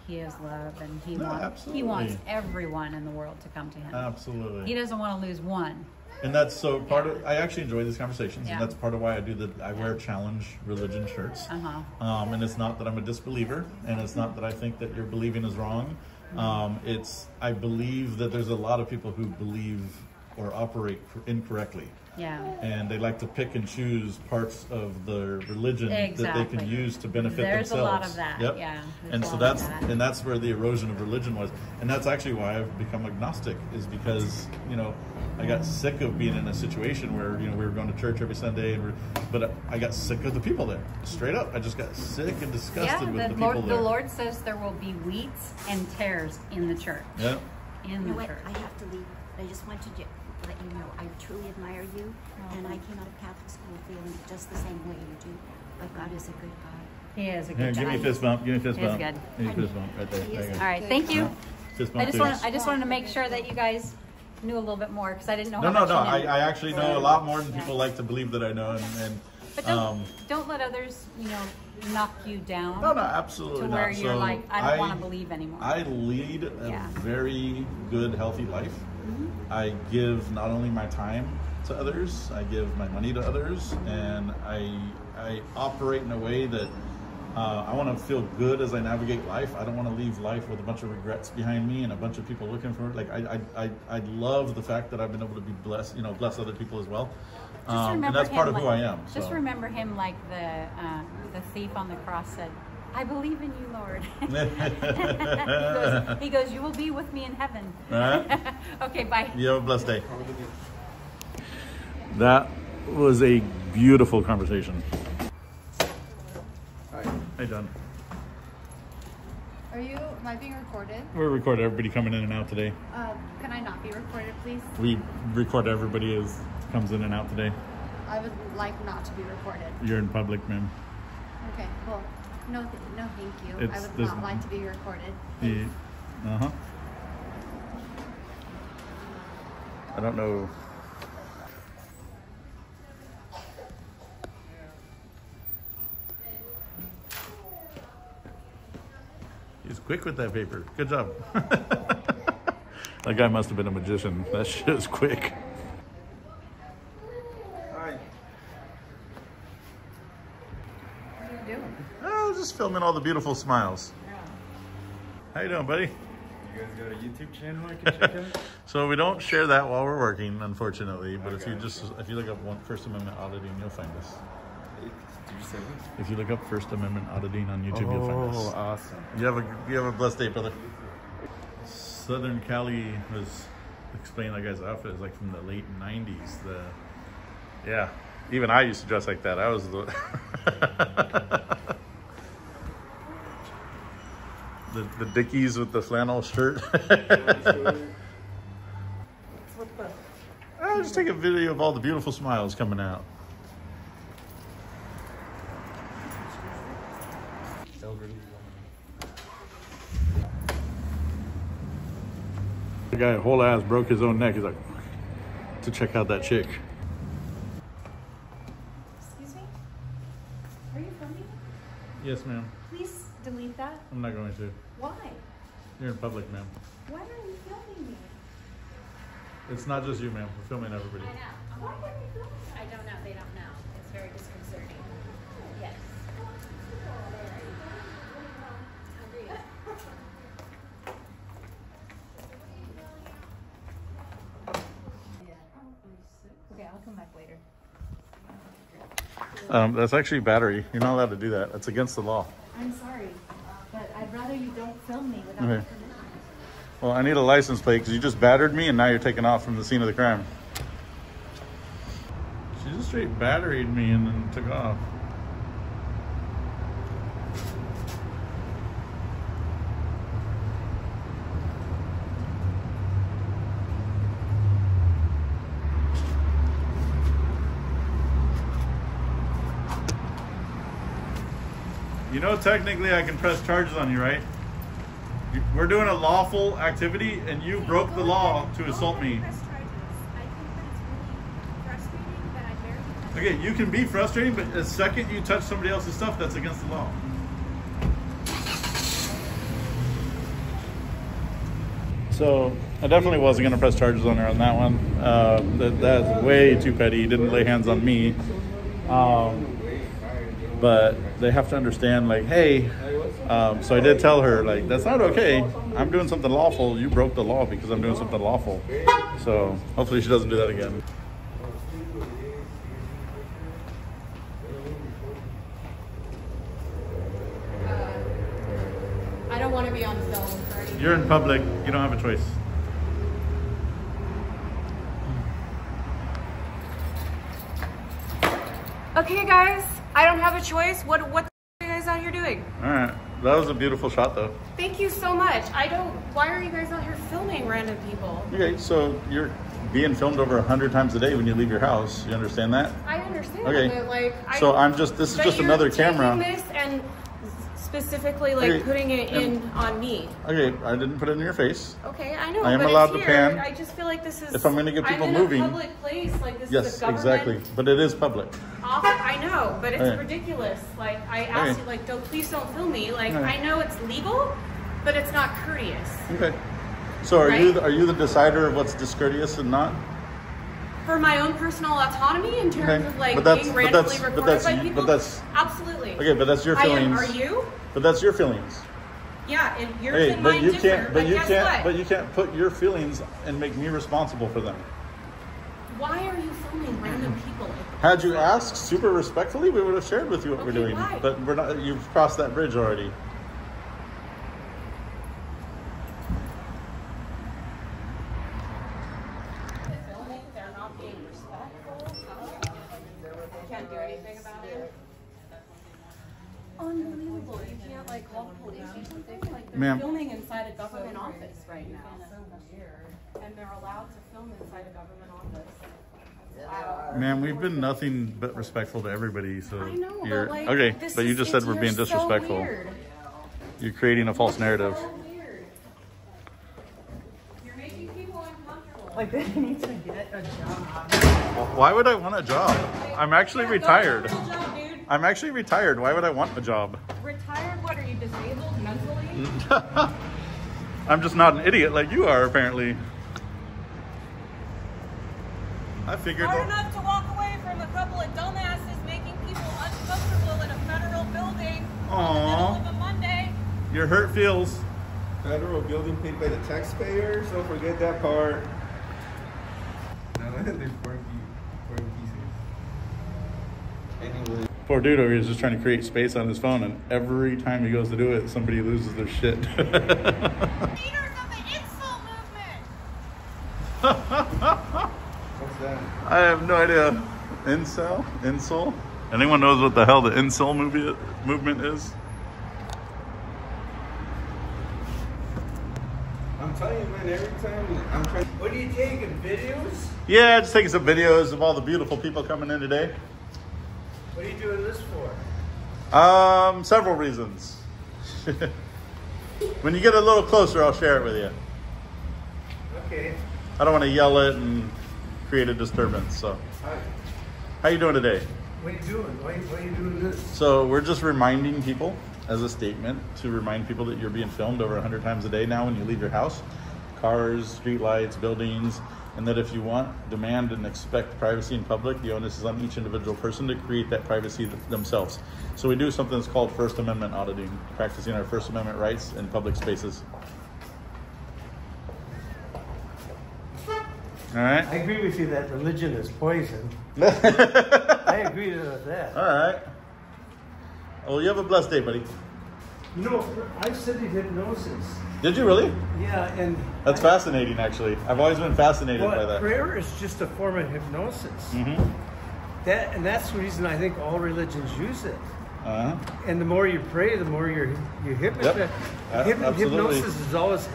he is love, and he wants everyone in the world to come to him. Absolutely. He doesn't want to lose one. And that's so part of, I actually enjoy these conversations, and that's part of why I wear challenge religion shirts. And it's not that I'm a disbeliever, and it's not that I think that your believing is wrong. I believe that there's a lot of people who believe or operate incorrectly. Yeah. And they like to pick and choose parts of the religion that they can use to benefit themselves. There's a lot of that. Yep. Yeah. And so that's where the erosion of religion was. And that's actually why I've become agnostic, is because, you know, I got sick of being in a situation where, you know, we were going to church every Sunday, but I got sick of the people there. Straight up, I just got sick and disgusted with the people there. The Lord says there will be wheats and tares in the church. Yeah. In the church. I have to leave. I just wanted to let you know I truly admire you, and I came out of Catholic school feeling just the same way you do. But God is a good God. He is a good God. Give me a fist bump. Give me a fist bump. He's good. Give me a fist bump right there. There you go. All right, thank you. Fist bump. I just wanted to make sure that you guys knew a little bit more, because I didn't know. No. I actually know a lot more than people like to believe that I know, But don't let others, you know, knock you down. No, absolutely not. To where you're like, I don't want to believe anymore. I lead a very good, healthy life. I give not only my time to others, I give my money to others, and I operate in a way that I want to feel good as I navigate life. I don't want to leave life with a bunch of regrets behind me and a bunch of people looking for it. Like I love the fact that I've been able to be blessed, you know, bless other people as well. And that's part of who I am. Just remember him like the thief on the cross said, I believe in you, Lord. he goes, you will be with me in heaven. All right. Okay, bye. You have a blessed day. That was a beautiful conversation. Hi. Hey, John. Am I being recorded? We're recording everybody coming in and out today. Can I not be recorded, please? We record everybody as comes in and out today. I would like not to be recorded. You're in public, ma'am. Okay, cool. No, thank you. I would there's- not like to be recorded. Yeah. I don't know. He's quick with that paper. Good job. That guy must have been a magician. That shit is quick. Hi. What are you doing? Oh, just filming all the beautiful smiles. Yeah. How you doing, buddy? You guys got a YouTube channel I can check out? So we don't share that while we're working, unfortunately. But if you look up First Amendment auditing, you'll find us. Did you say what? If you look up First Amendment auditing on YouTube, you'll find us. Oh, awesome. You have a blessed day, brother. Southern Cali was explaining that guy's outfit is like from the late 90s. Yeah, even I used to dress like that. I was the the Dickies with the flannel shirt. I'll just take a video of all the beautiful smiles coming out. The guy whole ass broke his own neck. He's like, to check out that chick. Excuse me? Are you filming? Yes, ma'am. Please delete that. I'm not going to. Why? You're in public, ma'am. Why are you filming me? It's not just you, ma'am. We're filming everybody. I know. Why are you filming me? I don't know. They don't know. It's very disconcerting. Yes. Okay, I'll come back later. That's actually battery. You're not allowed to do that. That's against the law. I'm sorry, but I'd rather you don't film me without Okay. permission. Well, I need a license plate because you just battered me and now you're taking off from the scene of the crime. She just straight batteried me and then took off. You know, technically I can press charges on you, right? We're doing a lawful activity and you broke the law to assault me. Okay, you can be frustrating, but the second you touch somebody else's stuff, that's against the law. So I definitely wasn't going to press charges on her on that one. That's way too petty. He didn't lay hands on me. But they have to understand, like, hey, so I did tell her, like, that's not okay. I'm doing something lawful. You broke the law because I'm doing something lawful. So hopefully she doesn't do that again. I don't want to be on film for anything. You're in public. You don't have a choice. Okay, guys, I don't have a choice. What are you guys out here doing? All right. That was a beautiful shot, though. Thank you so much. Why are you guys out here filming random people? Okay, so you're being filmed over 100 times a day when you leave your house. You understand that? I understand. Okay. But like, So this is just another camera. This and specifically like putting it in on me. Okay, I didn't put it in your face. Okay, I know. I am but allowed it's to here. pan. I just feel like this is. If I'm going to get people I'm in moving. a public place. Like this Yes, is a government. exactly. But it is public. I know, but it's Okay. ridiculous. Like I asked you, like, please don't film me. Like Okay. I know it's legal, but it's not courteous. Okay. So are Right? you the decider of what's discourteous and not? For my own personal autonomy in terms Okay. of like But that's- being but randomly that's- but recorded that's by you- people. but that's- Absolutely. Okay, but that's your feelings. Are you? But that's your feelings. Yeah, and yours Okay, and but mine you differ. can't. But you guess can't. what? But you can't put your feelings and make me responsible for them. Why are you filming random people? Had you asked super respectfully, we would have shared with you what we're doing. why? But we're not. You've crossed that bridge already. They're not being respectful. Can't do anything about it. Unbelievable. You can't like call the police or something? Like they're filming inside a government office right now. And they're allowed to film inside a government office. Wow. Man, we've been nothing but respectful to everybody. So I know, you're but like, okay. this But you is- just said we're being you're so disrespectful. weird. You're creating a false narrative. You're making people uncomfortable. Like they need to get a job. Why would I want a job? I'm actually retired. Go get a real job, dude. I'm actually retired. Why would I want a job? Retired? What, are you disabled mentally? I'm just not an idiot like you are, apparently. I figured... Hard enough to walk away from a couple of dumbasses making people uncomfortable in a federal building in the middle of a Monday. Your hurt feels. Federal building paid by the taxpayers, so forget that part. No, they're foreign pieces. Anyway. Poor dude over here is just trying to create space on his phone, and every time he goes to do it, somebody loses their shit. Leaders of the insult movement! What's that? I have no idea. Incel? Insult? Anyone knows what the hell the incel movement is? I'm telling you, man, every time I'm trying. What are you taking? Videos? Yeah, just taking some videos of all the beautiful people coming in today. What are you doing this for? Several reasons. When you get a little closer, I'll share it with you. Okay. I don't want to yell it and create a disturbance, so. Hi. How you doing today? What are you doing? Why are you doing this? So we're just reminding people, as a statement, to remind people that you're being filmed over 100 times a day now when you leave your house. Cars, street lights, buildings, and that if you want, demand, and expect privacy in public, the onus is on each individual person to create that privacy themselves. So we do something that's called First Amendment auditing, practicing our First Amendment rights in public spaces. All right? I agree with you that religion is poison. I agree with that. All right. Well, you have a blessed day, buddy. You know, I studied hypnosis. Did you really? Yeah, and... That's fascinating, actually. I've always been fascinated by that. Prayer is just a form of hypnosis. Mm-hmm. And that's the reason I think all religions use it. Uh-huh. And the more you pray, the more you hypnotize. Yep. Hypnosis is always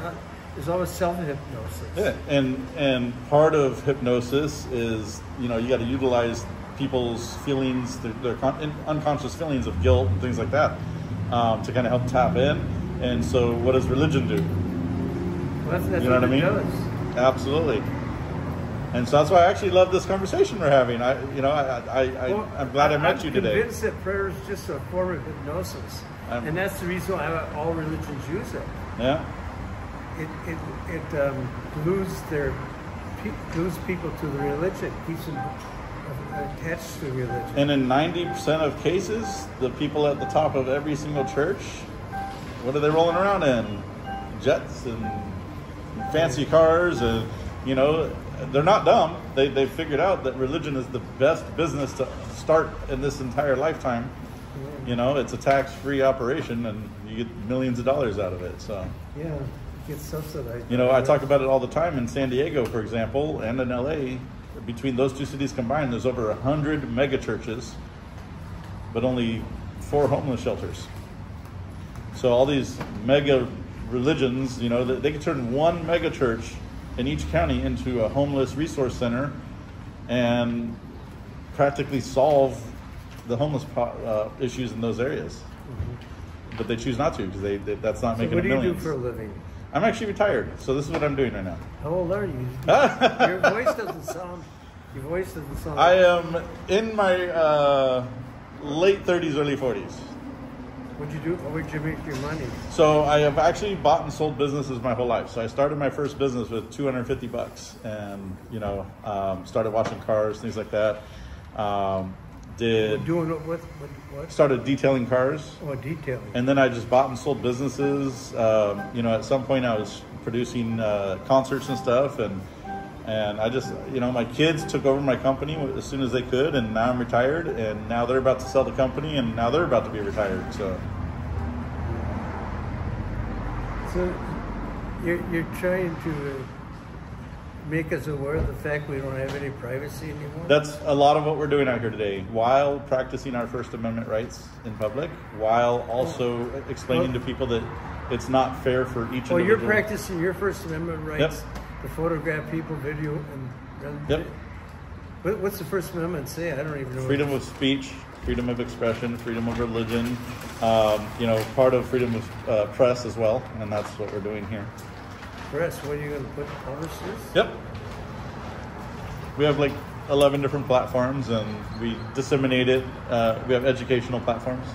self-hypnosis. Yeah, and part of hypnosis is, you got to utilize people's feelings, their unconscious feelings of guilt and things like that, to kind of help tap in. And so what does religion do? Well, that's you know what I mean? Does. Absolutely. And so that's why I actually love this conversation we're having. I'm glad I met you today. I'm convinced that prayer is just a form of hypnosis. And that's the reason why all religions use it. Yeah. It glues people to the religion, keeps them attached to religion. And in 90% of cases, the people at the top of every single church, what are they rolling around in? Jets and fancy cars, and they're not dumb. They've figured out that religion is the best business to start in this entire lifetime. It's a tax-free operation, and you get millions of dollars out of it. So yeah. Get subsidized. I talk about it all the time in San Diego, for example, and in LA. Between those two cities combined, there's over 100 mega churches, but only 4 homeless shelters. So all these mega religions, they could turn one mega church in each county into a homeless resource center and practically solve the homeless issues in those areas. Mm-hmm. But they choose not to because that's not making them millions. What do you do for a living? I'm actually retired, so this is what I'm doing right now. How old are you? Your voice doesn't sound. I am in my late 30s, early 40s. What'd you do? Where'd you make your money? So I have actually bought and sold businesses my whole life. So I started my first business with $250, and started washing cars, things like that. Doing what? Started detailing cars. Oh, detailing. And then I just bought and sold businesses. At some point I was producing concerts and stuff, and I just, my kids took over my company as soon as they could, and now I'm retired, and now they're about to sell the company, and now they're about to be retired. So you're trying to make us aware of the fact we don't have any privacy anymore? That's a lot of what we're doing out here today, while practicing our First Amendment rights in public, while also explaining to people that it's not fair for each individual. You're practicing your First Amendment rights. Yep. To photograph people, video, and yep. What's the First Amendment say? I don't even know. Freedom of speech, freedom of expression, freedom of religion. Part of freedom of press as well, and that's what we're doing here. Press? What are you going to put publishers? Yep. We have like 11 different platforms, and we disseminate it. We have educational platforms.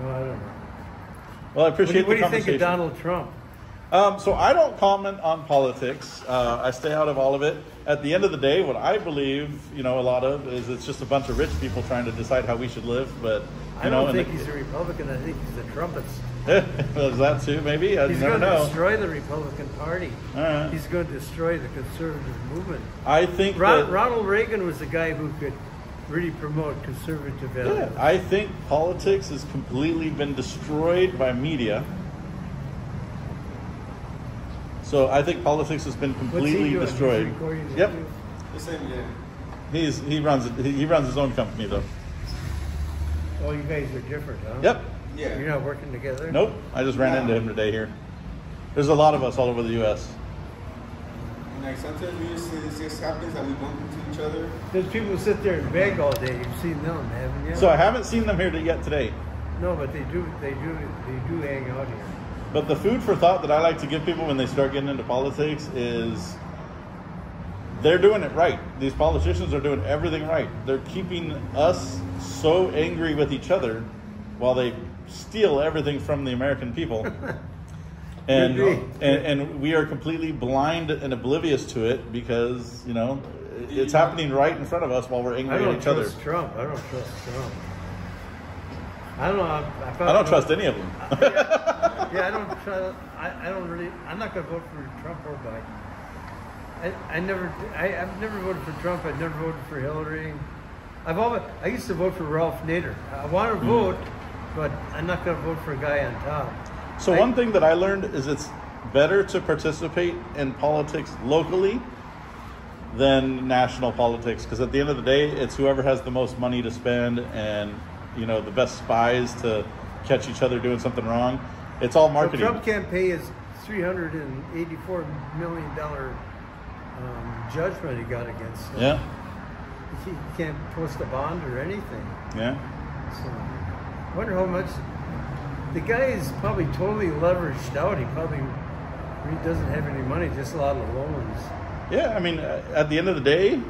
Well, I don't know. Well, I appreciate What the do you think of conversation. Donald Trump? So I don't comment on politics. I stay out of all of it. At the end of the day, what I believe, a lot of is it's just a bunch of rich people trying to decide how we should live. But I don't think he's a Republican. I think he's a Trumpets. Well, is that too? Maybe He's going to destroy the Republican Party. Right. He's going to destroy the conservative movement. I think Ronald Reagan was the guy who could really promote conservative values. I think politics has completely been destroyed by media. So I think politics has been completely destroyed. Yep. The same, yeah. He runs his own company though. Oh, you guys are different, huh? Yep. Yeah. You're not working together? Nope. I just ran into him today here. There's a lot of us all over the U.S. And like sometimes we just happens that we bump into each other. There's people who sit there and beg all day. You've seen them, haven't you? So I haven't seen them here yet today. No, but they do hang out here. But the food for thought that I like to give people when they start getting into politics is they're doing it right. These politicians are doing everything right. They're keeping us so angry with each other while they steal everything from the American people. And we are completely blind and oblivious to it because, it's happening right in front of us while we're angry at each other. I don't trust Trump. I don't know. I don't trust any of them. I don't trust. I'm not going to vote for Trump or Biden. I've never voted for Trump. I've never voted for Hillary. I used to vote for Ralph Nader. I want to vote, but I'm not going to vote for a guy on top. So one thing that I learned is it's better to participate in politics locally than national politics, because at the end of the day, it's whoever has the most money to spend and the best spies to catch each other doing something wrong. It's all marketing. Trump can't pay his $384 million judgment he got against him. Yeah. He can't post a bond or anything. Yeah. So, I wonder how much. The guy is probably totally leveraged out. He probably really doesn't have any money, just a lot of loans. Yeah, I mean, at the end of the day,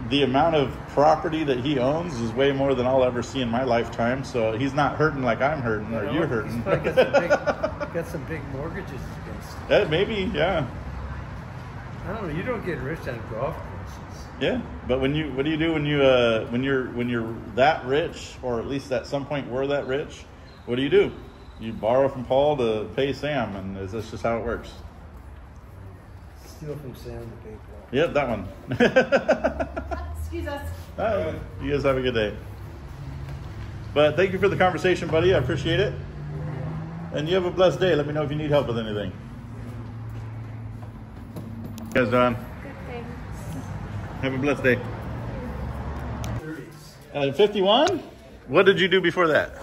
the amount of property that he owns is way more than I'll ever see in my lifetime. So he's not hurting like I'm hurting or you're hurting. He's probably got some big mortgages against him. Maybe, yeah. I don't know. You don't get rich on golf courses. Yeah, but what do you do when you're that rich, or at least at some point were that rich? What do? You borrow from Paul to pay Sam, and that's just how it works. Steal from Sam to pay Paul. Yep, that one. Excuse us. You guys have a good day. But thank you for the conversation, buddy. I appreciate it. And you have a blessed day. Let me know if you need help with anything. How you guys doing? Good, thanks. Have a blessed day. 51? What did you do before that?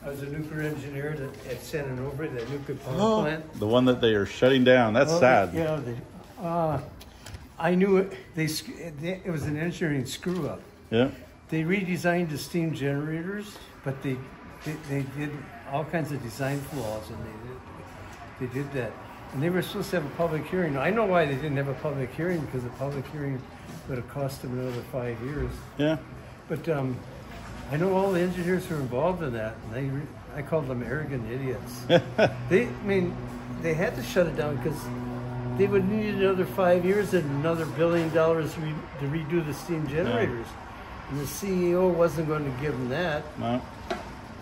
I was a nuclear engineer at San Onofre, that nuclear power plant. The one that they are shutting down. That's sad. Yeah, I knew it. It was an engineering screw up. Yeah. They redesigned the steam generators, but they did all kinds of design flaws, and they did that. And they were supposed to have a public hearing. I know why they didn't have a public hearing, because a public hearing would have cost them another 5 years. Yeah. But I know all the engineers who are involved in that, and I called them arrogant idiots. They had to shut it down because they would need another 5 years and another $1 billion to redo the steam generators. Yeah. And the CEO wasn't going to give them that. No.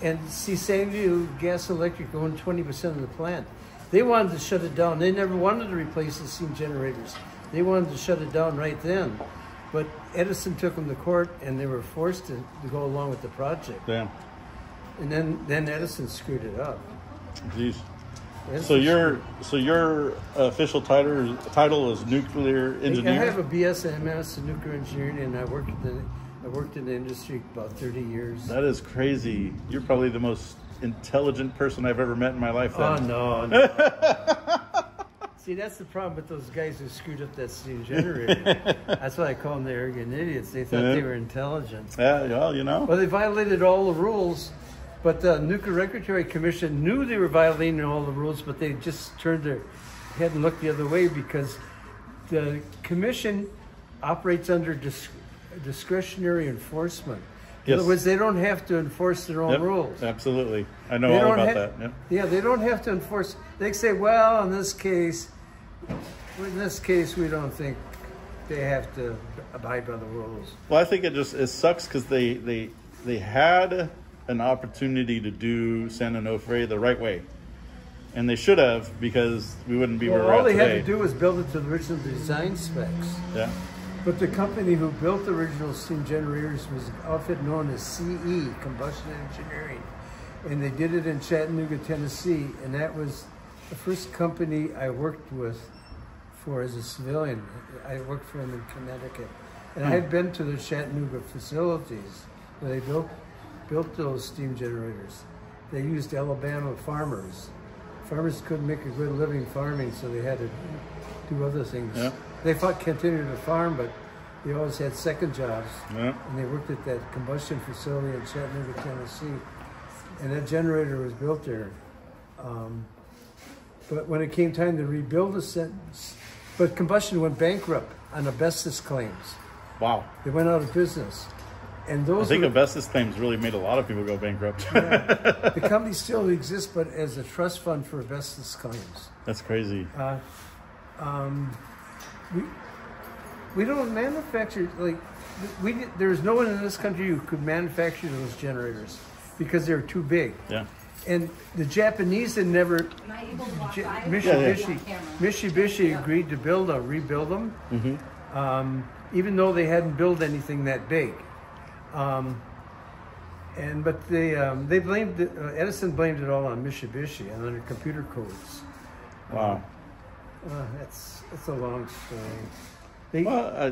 And see, Sanview Gas Electric owned 20% of the plant. They wanted to shut it down. They never wanted to replace the steam generators. They wanted to shut it down right then. But Edison took them to court, and they were forced to go along with the project. Damn. And then Edison screwed it up. Jeez. So your official title is nuclear engineer? I have a BS and MS in nuclear engineering, and I worked in the industry about 30 years. That is crazy. You're probably the most intelligent person I've ever met in my life. Then. Oh, no. See, that's the problem with those guys who screwed up that steam generator. That's why I call them the arrogant idiots. They thought they were intelligent. Yeah, well, Well, they violated all the rules, but the Nuclear Regulatory Commission knew they were violating all the rules, but they just turned their head and looked the other way because the commission operates under discretionary enforcement. In Yes. other words, they don't have to enforce their own Yep, rules. absolutely. I know all about that. Yep. Yeah, they don't have to enforce. They say, well, in this case, we don't think they have to abide by the rules. Well, I think it sucks because they had an opportunity to do San Onofre the right way, and they should have, because we wouldn't be where we're at today. All they had to do was build it to the original design specs. Yeah. But the company who built the original steam generators was an outfit known as CE, Combustion Engineering. And they did it in Chattanooga, Tennessee. And that was the first company I worked for as a civilian. I worked for them in Connecticut. And I had been to the Chattanooga facilities where they built those steam generators. They used Alabama farmers. Farmers couldn't make a good living farming, so they had to do other things. Yeah. They continued to farm, but they always had second jobs. Yeah. And they worked at that combustion facility in Chattanooga, Tennessee. And that generator was built there. But when it came time to rebuild the sentence, but combustion went bankrupt on asbestos claims. Wow. They went out of business. And those I think asbestos claims really made a lot of people go bankrupt. Yeah. The company still exists, but as a trust fund for asbestos claims. That's crazy. We don't manufacture, like, there's no one in this country who could manufacture those generators because they're too big. Yeah. And the Japanese had never, Mitsubishi agreed to rebuild them, even though they hadn't built anything that big. But they blamed Edison blamed it all on Mitsubishi and on their computer codes. Wow. It's a long story.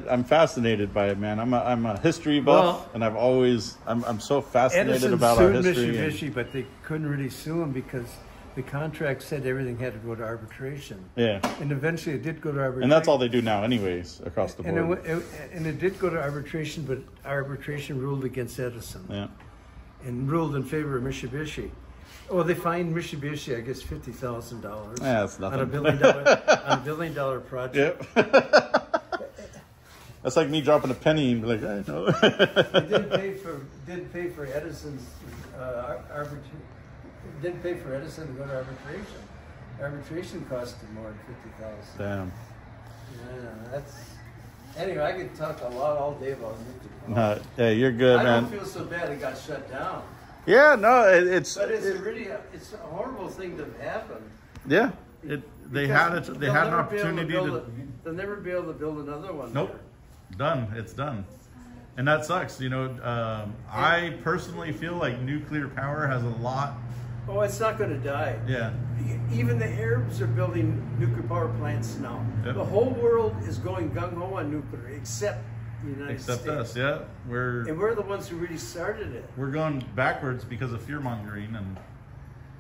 I'm fascinated by it, man. I'm a history buff, and I'm so fascinated Edison about our sued history. Mitsubishi, but they couldn't really sue him because the contract said everything had to go to arbitration. Yeah. And eventually it did go to arbitration. And that's all they do now anyways, across the board. And it did go to arbitration, but arbitration ruled against Edison. Yeah. And ruled in favor of Mitsubishi. Well, they fined Mitsubishi, I guess, $50,000. Yeah, that's nothing. On $1 billion project. Yep. That's like me dropping a penny and be like, I know. It didn't pay for Edison's arbitration. Didn't pay for Edison to go to arbitration. Arbitration costed more than $50,000. Damn. Yeah, anyway, I could talk a lot all day about nuclear. Yeah, you're good, man. I don't feel so bad it got shut down. Yeah, no, it's. But it's a horrible thing to happen. Yeah, they had an opportunity to. They'll never be able to build another one. Nope, done. It's done, and that sucks. You know, I personally feel like nuclear power has a lot. Oh, it's not going to die. Yeah. Even the Arabs are building nuclear power plants now. Yep. The whole world is going gung-ho on nuclear, except the United States. Except us, yeah. We're the ones who really started it. We're going backwards because of fear-mongering and...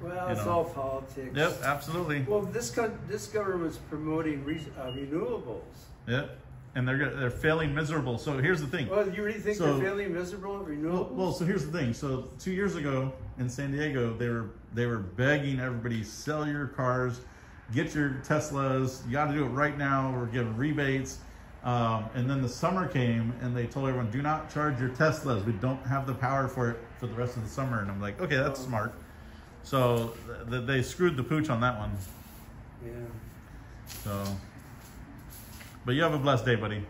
Well, it's all politics. Yep, absolutely. Well, this government's promoting renewables. Yep. And they're failing miserable. So here's the thing. Well, you really think they're failing miserable at renewables? Well, so here's the thing. So 2 years ago in San Diego, they were begging everybody, sell your cars, get your Teslas. You got to do it right now. We're giving rebates. And then the summer came, and they told everyone, do not charge your Teslas. We don't have the power for it for the rest of the summer. And I'm like, okay, that's smart. So they screwed the pooch on that one. Yeah. So. But you have a blessed day, buddy.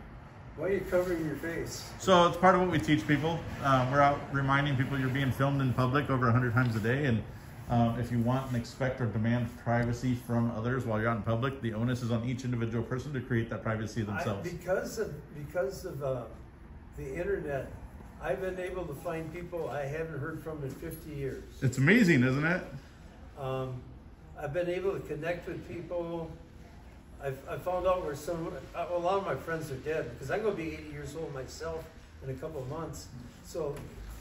Why are you covering your face? So it's part of what we teach people. We're out reminding people you're being filmed in public over 100 times a day. And if you want and expect or demand privacy from others while you're out in public, the onus is on each individual person to create that privacy themselves. Because of the internet, I've been able to find people I haven't heard from in 50 years. It's amazing, isn't it? I've been able to connect with people. I found out where a lot of my friends are dead, because I'm going to be 80 years old myself in a couple of months. So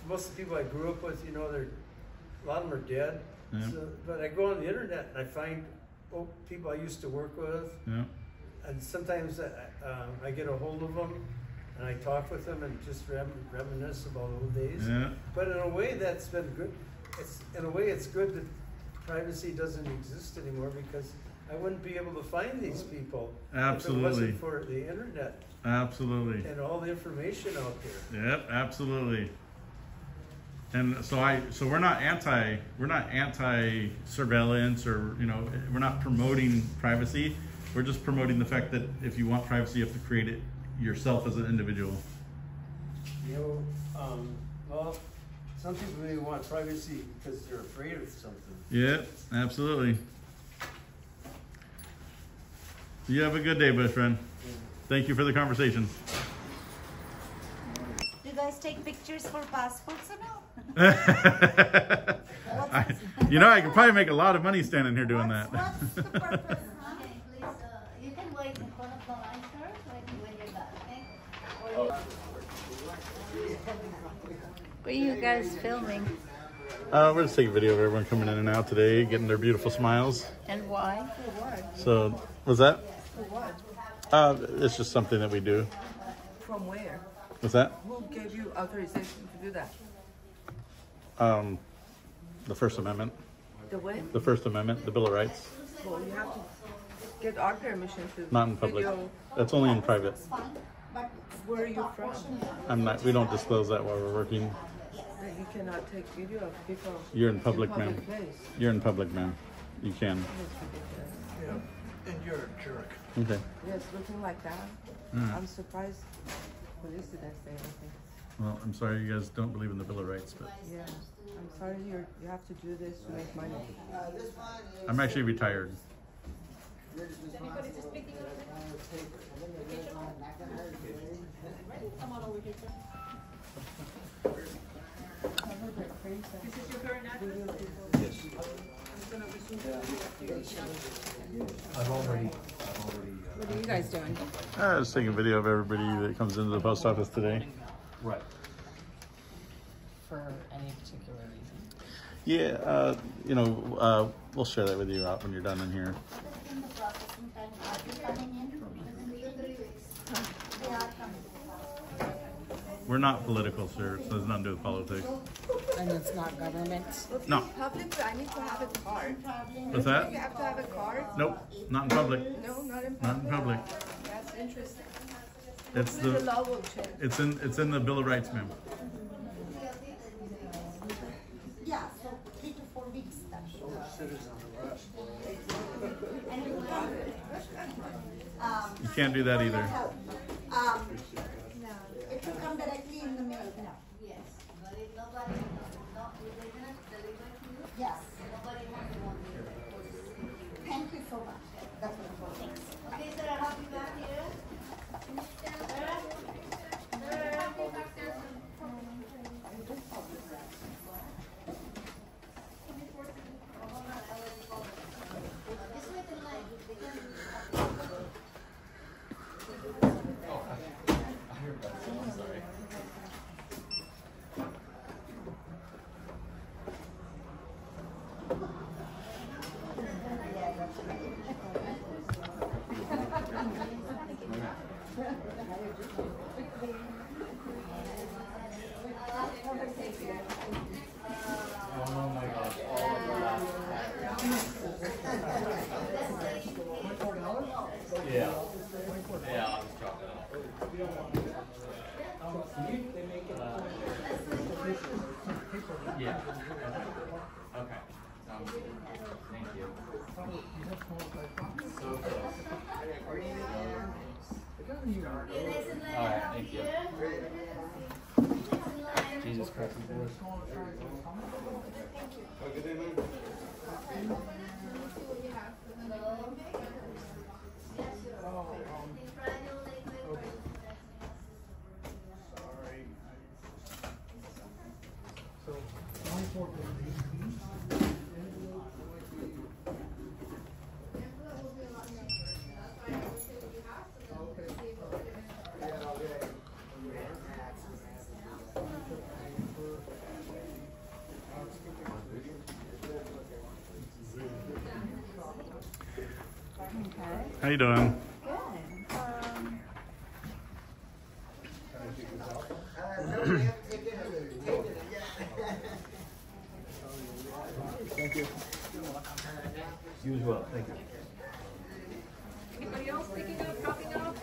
most of the people I grew up with, you know, a lot of them are dead. Yeah. So, but I go on the internet and I find people I used to work with. Yeah. And sometimes I get a hold of them and I talk with them and just reminisce about old days. Yeah. But in a way, that's been good. In a way, it's good that privacy doesn't exist anymore, because I wouldn't be able to find these people. Absolutely. If it wasn't for the internet. Absolutely. And all the information out there. Yep, absolutely. And so we're not anti surveillance, or we're not promoting privacy. We're just promoting the fact that if you want privacy, you have to create it yourself as an individual. Well, some people may want privacy because they're afraid of something. Yeah, absolutely. You have a good day, best friend. Thank you for the conversation. Do you guys take pictures for passports or no? I could probably make a lot of money standing here doing that. What's the purpose? Okay, please, you can wait in front of the line, sir, when you're done, okay? What are you guys filming? We're just taking a video of everyone coming in and out today, getting their beautiful smiles. And why? For what? So, what's that? For what? It's just something that we do. From where? What's that? Who gave you authorization to do that? The First Amendment. The what? The First Amendment, the Bill of Rights. Well, you have to get our permission to. Not in public. That's only in private. Where are you from? We don't disclose that while we're working. You cannot take video of people. You're in public, ma'am. Place. You're in public, ma'am. You can. Yeah, and you're a jerk. Okay. Yes, looking like that. I'm surprised police didn't say anything. Well, I'm sorry you guys don't believe in the Bill of Rights, but Yeah, I'm sorry you have to do this to make money. I'm actually retired. Anybody just speaking of it? Come on over here, sir. This is your current address? Yes. I've already. What are you guys doing? I was taking a video of everybody that comes into the post office today. Right. For any particular reason? Yeah, we'll share that with you out when you're done in here. We're not political, sir. It has nothing to do with politics. And it's not government? No. Public, I need to have a card. What's that? You have to have a card? Nope, not in public. No, not in public. Not in public. That's interesting. It's The law will change. it's in the Bill of Rights, ma'am. Yeah, so 3 to 4 weeks. You can't do that either. It will come directly in the mail. No. Yes. Yes. Thank you so much. That's what I'm saying. Okay, sir, I have you back here. Jesus Christ. Sorry. So, 24 How you doing? Thank you. You as well. Thank you. Anybody else picking up, dropping off?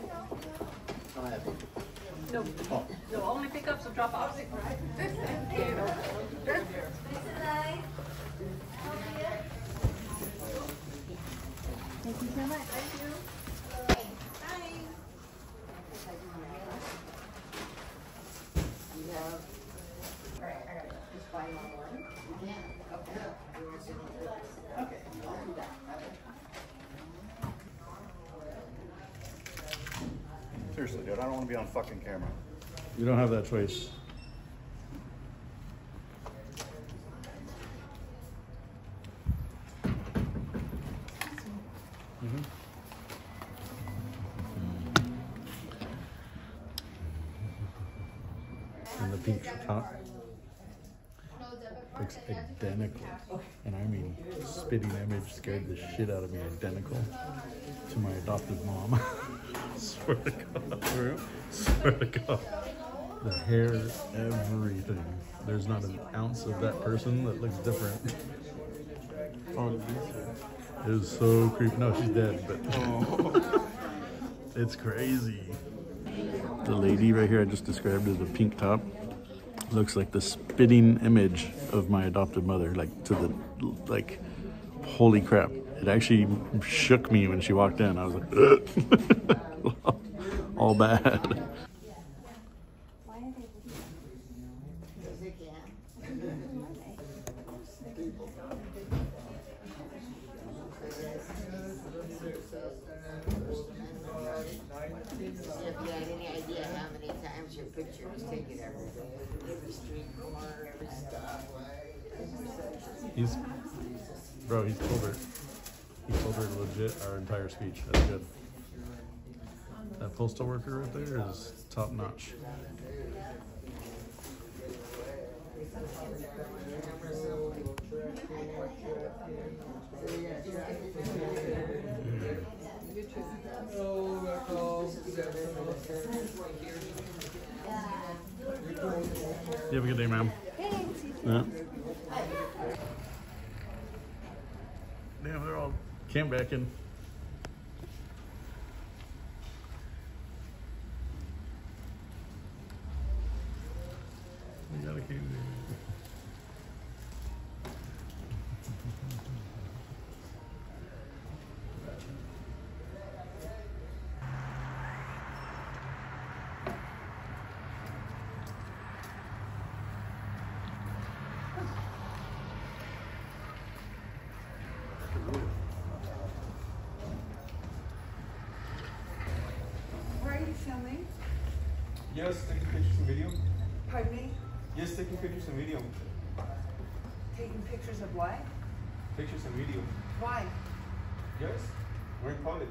I'll have it. No. No, only pickups or drop-offs. Thank you. Thank you so much. Thank you. Seriously, dude, I don't want to be on fucking camera. You don't have that choice. And the pink top looks identical, and I mean spitting image scared the shit out of me. Identical to my adopted mom. Swear to God. Swear to God. The hair, everything. There's not an ounce of that person that looks different. Oh, it was so creepy. No, she's dead, but it's crazy. The lady right here I just described as a pink top looks like the spitting image of my adopted mother, like to the, like, holy crap. It actually shook me when she walked in. I was like, all bad. If you had any idea how many times your picture was taken every day, every street corner, every stop. He's told her legit our entire speech. That's good. That postal worker right there is top notch. You have a good day, ma'am. Yeah. Damn, they're all camped back in. We got a candy. Where are you filming? Yes, taking pictures and video. Pardon me? Yes, taking pictures and video. Taking pictures of what? Pictures and video. Why? Yes, we're in public.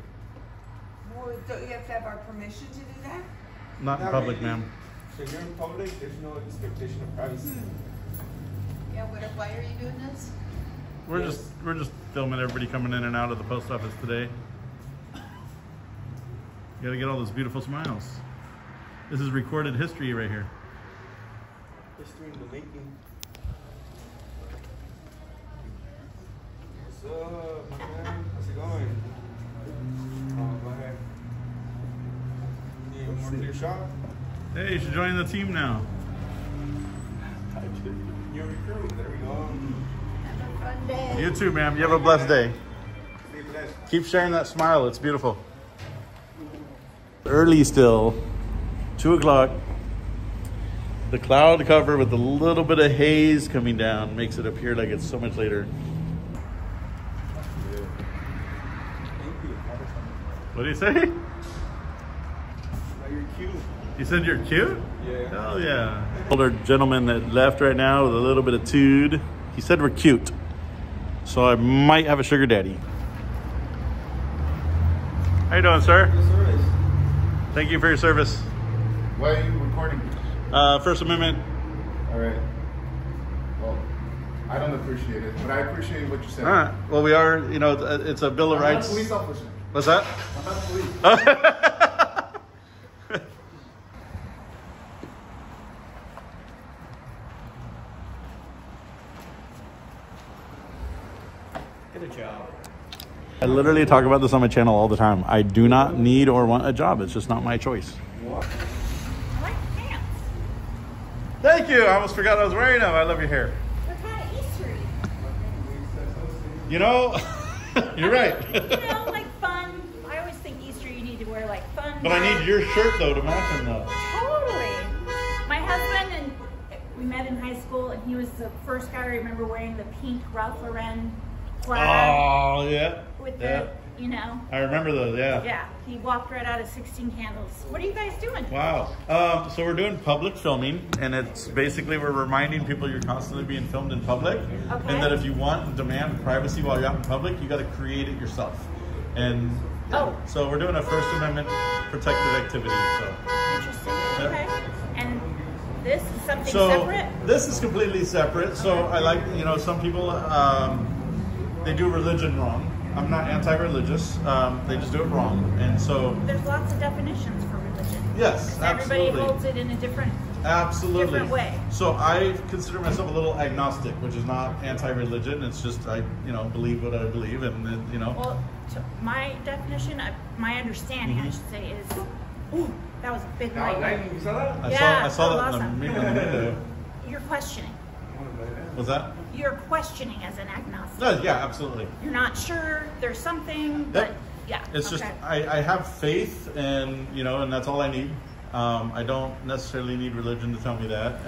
Well, don't you have to have our permission to do that? Not in public, really. ma'am. So you're in public, there's no expectation of privacy. Yeah, why are you doing this? We're just filming everybody coming in and out of the post office today. You gotta get all those beautiful smiles. This is recorded history right here. History in the making. What's up, my man? How's it going? Go ahead. Need a more clear shot? Hey, you should join the team now. You're recruiting. There we go. Have a fun day. You too, ma'am. You have a blessed day. Stay blessed. Keep sharing that smile. It's beautiful. Early still, 2 o'clock. The cloud cover with a little bit of haze coming down makes it appear like it's so much later. What do you say? You're cute. You said you're cute? Yeah. Hell yeah. Older gentleman that left right now with a little bit of tude. He said we're cute. So I might have a sugar daddy. How you doing, sir? Good service. Thank you for your service. Why are you recording? First Amendment. All right. Well, I don't appreciate it, but I appreciate what you said. All right. Well, we are, you know, it's a Bill of I'm Rights. not a police officer. What's that? I'm not police. Get a job. I literally talk about this on my channel all the time. I do not need or want a job. It's just not my choice. I like pants. Thank you. I almost forgot I was wearing them. I love your hair. They're kind of Eastery. You know, you're right. You know, like fun. I always think Easter you need to wear like fun. But I need your shirt though to match them though. Totally. My husband, and we met in high school, and he was the first guy I remember wearing the pink Ralph Lauren plaid. Oh yeah. With yeah. the, you know. I remember those. Yeah. Yeah. He walked right out of 16 Candles. What are you guys doing? Wow. So we're doing public filming, and it's basically we're reminding people you're constantly being filmed in public, and that if you want and demand privacy while you're out in public, you got to create it yourself. And so we're doing a First Amendment protected activity. So interesting. Okay. And this is something separate? This is completely separate. So I like, you know, some people they do religion wrong. I'm not anti-religious. They just do it wrong, and so there's lots of definitions for religion. Yes, absolutely. Everybody holds it in a different different way. So I consider myself a little agnostic, which is not anti-religion. It's just I, you know, believe what I believe, and you know. Well, so my definition, my understanding, I should say, is that was a big light. You saw that? I saw that awesome. in the window. You're questioning. What's that? You're questioning as an agnostic. No, yeah, absolutely. You're not sure. There's something, but yeah. It's just I have faith, and you know, and that's all I need. I don't necessarily need religion to tell me that.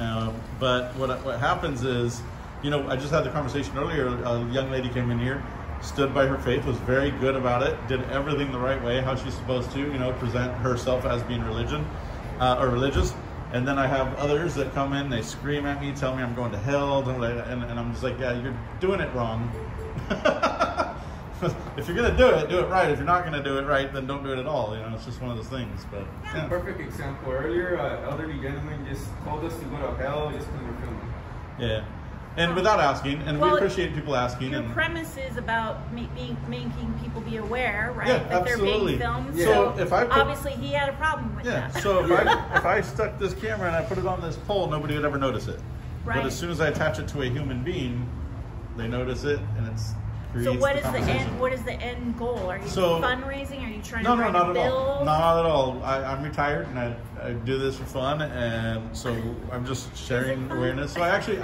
But what happens is, you know, I just had the conversation earlier. A young lady came in here, stood by her faith, was very good about it, did everything the right way, how she's supposed to, you know, present herself as being religious. And then I have others that come in, they scream at me, tell me I'm going to hell, and I'm just like, yeah, you're doing it wrong. If you're going to do it right. If you're not going to do it right, then don't do it at all. You know, it's just one of those things. But yeah. Perfect example. Earlier, elderly gentleman just told us to go to hell just because we're filming. Yeah. And without asking, and we appreciate people asking. Your premise is about making people be aware, right? Yeah, that absolutely. They're being filmed. Yeah. So if I obviously he had a problem with that. So if I stuck this camera and I put it on this pole, nobody would ever notice it. Right. But as soon as I attach it to a human being, they notice it, and it's creates. So what is the end? What is the end goal? Are you fundraising? Are you trying to write a bill? Not at all. I'm retired, and I do this for fun, and so I'm just sharing awareness. So I actually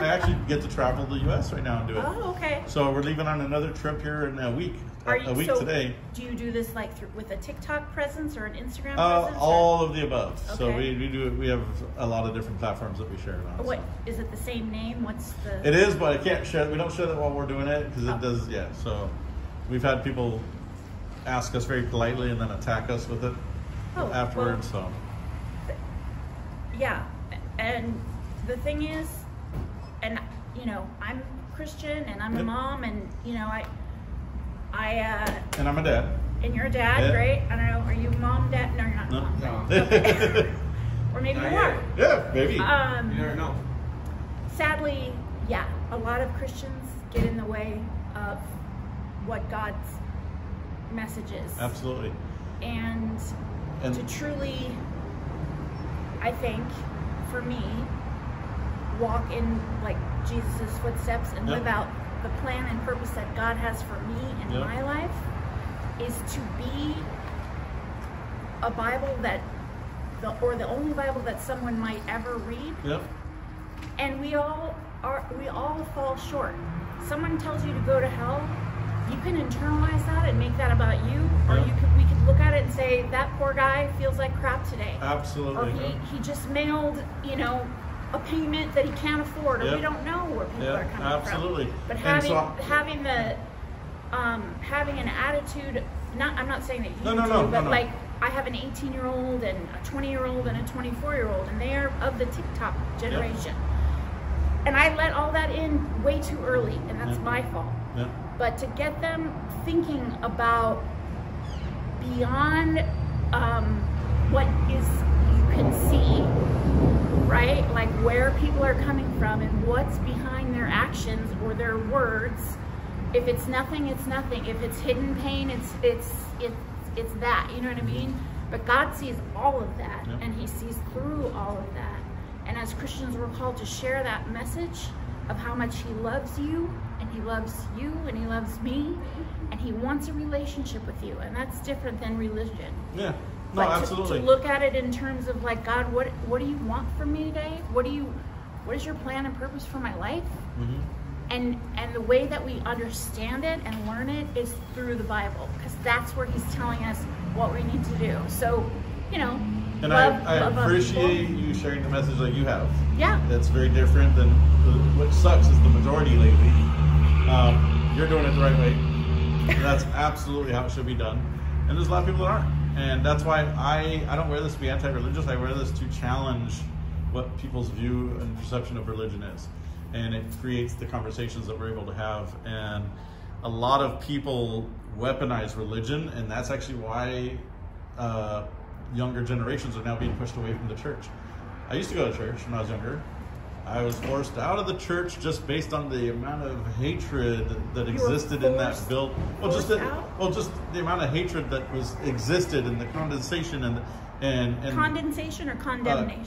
get to travel the U.S. right now and do it. Oh, okay. So we're leaving on another trip here in a week. Today. Do you do this like with a TikTok presence or an Instagram presence? All of the above. Okay. So we do. We have a lot of different platforms that we share it on. What is it? The same name? What's the? It is, but I can't share. We don't share that while we're doing it because it does. Yeah. So we've had people ask us very politely and then attack us with it afterwards. Well, yeah, and the thing is, and you know, I'm Christian and I'm a mom, and you know, and I'm a dad. And you're a dad, great. I don't know, are you mom, dad? No, you're not mom. No. Okay. Or maybe you are. Yeah, maybe. You never know. Sadly, yeah, a lot of Christians get in the way of what God's message is. Absolutely. And to truly, I think, for me, walk in like Jesus' footsteps and live out the plan and purpose that God has for me in my life is to be a Bible that, or the only Bible that someone might ever read. Yep. And we all fall short. Someone tells you to go to hell, you can internalize that and make that about you, or we could look at it and say that poor guy feels like crap today. Absolutely. Or he just mailed, you know, a payment that he can't afford, or we don't know where people are coming from. But having an attitude, I'm not saying that you do, but like I have an 18-year-old and a 20-year-old and a 24-year-old, and they are of the TikTok generation. And I let all that in way too early, and that's my fault. But to get them thinking about beyond what is you can see, right? Like where people are coming from and what's behind their actions or their words. If it's nothing, it's nothing. If it's hidden pain, it's that. You know what I mean? But God sees all of that, and He sees through all of that. And as Christians, we're called to share that message of how much He loves you, and and he loves you and he loves me and he wants a relationship with you, and that's different than religion. Yeah, no, but absolutely. To look at it in terms of like, God, what do you want from me today? What is your plan and purpose for my life? Mm-hmm. And the way that we understand it and learn it is through the Bible, because that's where he's telling us what we need to do. So, you know, and love I appreciate people. You sharing the message like you have. Yeah. That's very different than what sucks is the majority lately. You're doing it the right way. And that's absolutely how it should be done. And there's a lot of people that aren't. And that's why I don't wear this to be anti-religious. I wear this to challenge what people's view and perception of religion is. And it creates the conversations that we're able to have. And a lot of people weaponize religion, and that's actually why younger generations are now being pushed away from the church. I used to go to church when I was younger. I was forced out of the church just based on the amount of hatred that existed in that build. Well, just the amount of hatred that existed in the condensation and condensation or condemnation?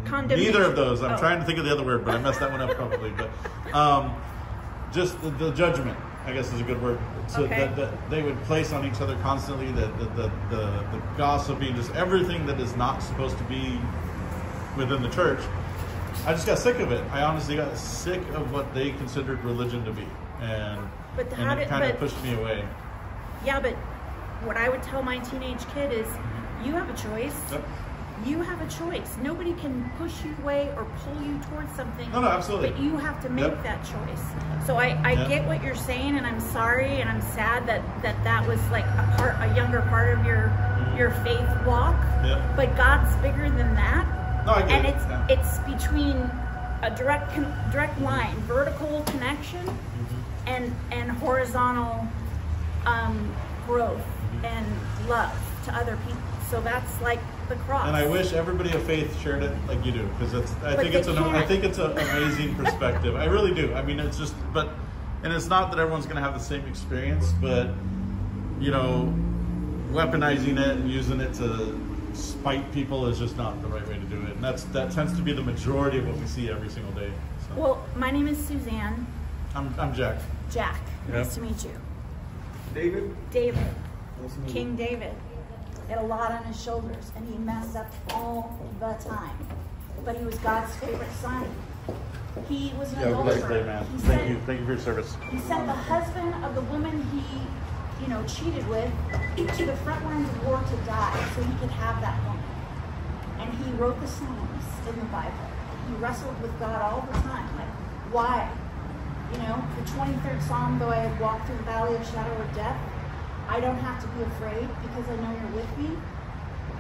Condemnation. Neither of those. I'm trying to think of the other word, but I messed that one up probably. But just the judgment, I guess, is a good word. So that they would place on each other constantly, the gossiping, just everything that is not supposed to be within the church. I just got sick of it. I honestly got sick of what they considered religion to be, and it kind of pushed me away. Yeah, but what I would tell my teenage kid is, you have a choice. Yep. You have a choice. Nobody can push you away or pull you towards something. No, absolutely. But you have to make that choice. So I get what you're saying, and I'm sorry, and I'm sad that was like a younger part of your faith walk. Yep. But God's bigger than that. No, I get it. And it's between a direct line, vertical connection, and horizontal growth and love to other people. So that's like the cross. And I wish everybody of faith shared it like you do, because I think it's an amazing perspective. I really do. I mean, it's just, and it's not that everyone's going to have the same experience, but you know, weaponizing it and using it to spite people is just not the right way to do it. And that tends to be the majority of what we see every single day. So. Well, my name is Suzanne. I'm Jack. Jack. Yep. Nice to meet you. David. David. King David. He had a lot on his shoulders, and he messed up all the time. But he was God's favorite son. He was an adulterer. Thank you for your service. He sent the husband of the woman he, cheated with to the front lines of war to die, so he could have that woman. And he wrote the Psalms in the Bible. He wrestled with God all the time. Like, why? The 23rd Psalm, though I have walked through the valley of shadow of death, I don't have to be afraid because I know you're with me.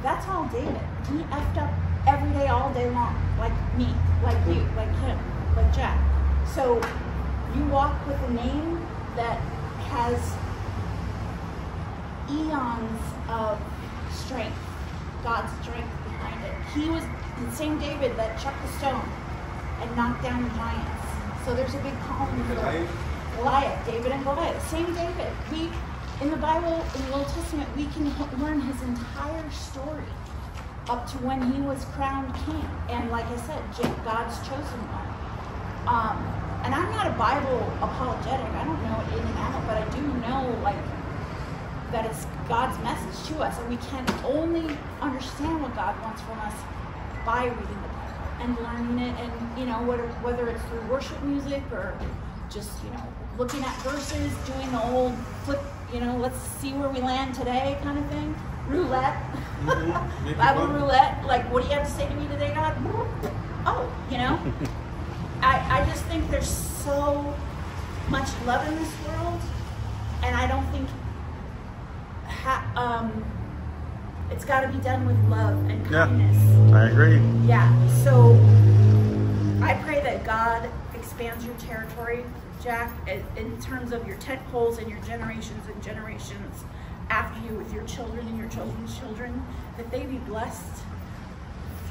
That's all David. He effed up every day, all day long, like me, like you, like him, like Jack. So you walk with a name that has eons of strength, God's strength behind it. He was the same David that chucked the stone and knocked down the giants. So there's a big column for Goliath, David and Goliath. Same David. In the Bible, in the Old Testament, we can learn his entire story up to when he was crowned king. And like I said, God's chosen one. And I'm not a Bible apologetic. I don't know it in and out, but I do know that it's God's message to us. And we can only understand what God wants from us by reading the Bible and learning it. And, whether it's through worship music or just, looking at verses, doing the old flip, let's see where we land today kind of thing. Roulette. Bible roulette. Like, what do you have to say to me today, God? Oh, I just think there's so much love in this world, and I don't think it's got to be done with love and kindness. Yeah, I agree. Yeah, so I pray that God expands your territory, Jack, in terms of your tent poles and your generations and generations after you, with your children and your children's children, that they be blessed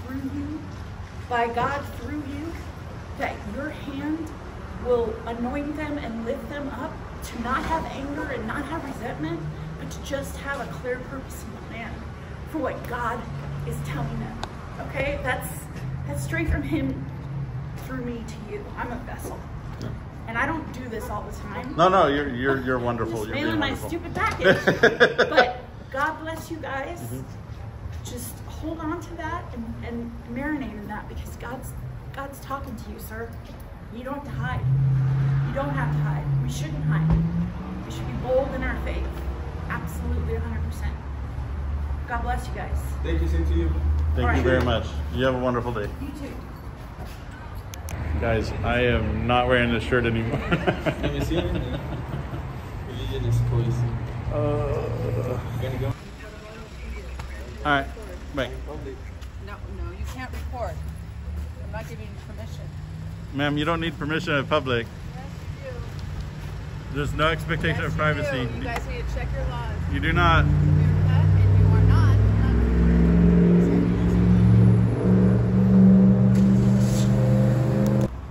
through you, by God through you, that your hand will anoint them and lift them up to not have anger and not have resentment, but to just have a clear purpose and plan for what God is telling them. Okay? That's straight from him through me to you. I'm a vessel. And I don't do this all the time. No, you're wonderful. You're Mainly being my wonderful. stupid package. But God bless you guys. Just hold on to that and marinate in that, because God's talking to you, sir. You don't have to hide. You don't have to hide. We shouldn't hide. We should be bold in our faith. Absolutely 100%. God bless you guys. Thank you, same to you. Thank you very much. You have a wonderful day. You too. Guys, I am not wearing this shirt anymore. Let me see anything. Religion is poison. Gonna go? Alright, bye. No, you can't record. I'm not giving you permission. Ma'am, you don't need permission in public. Yes, you do. There's no expectation of privacy. You guys need to check your laws. You do not. And you are not.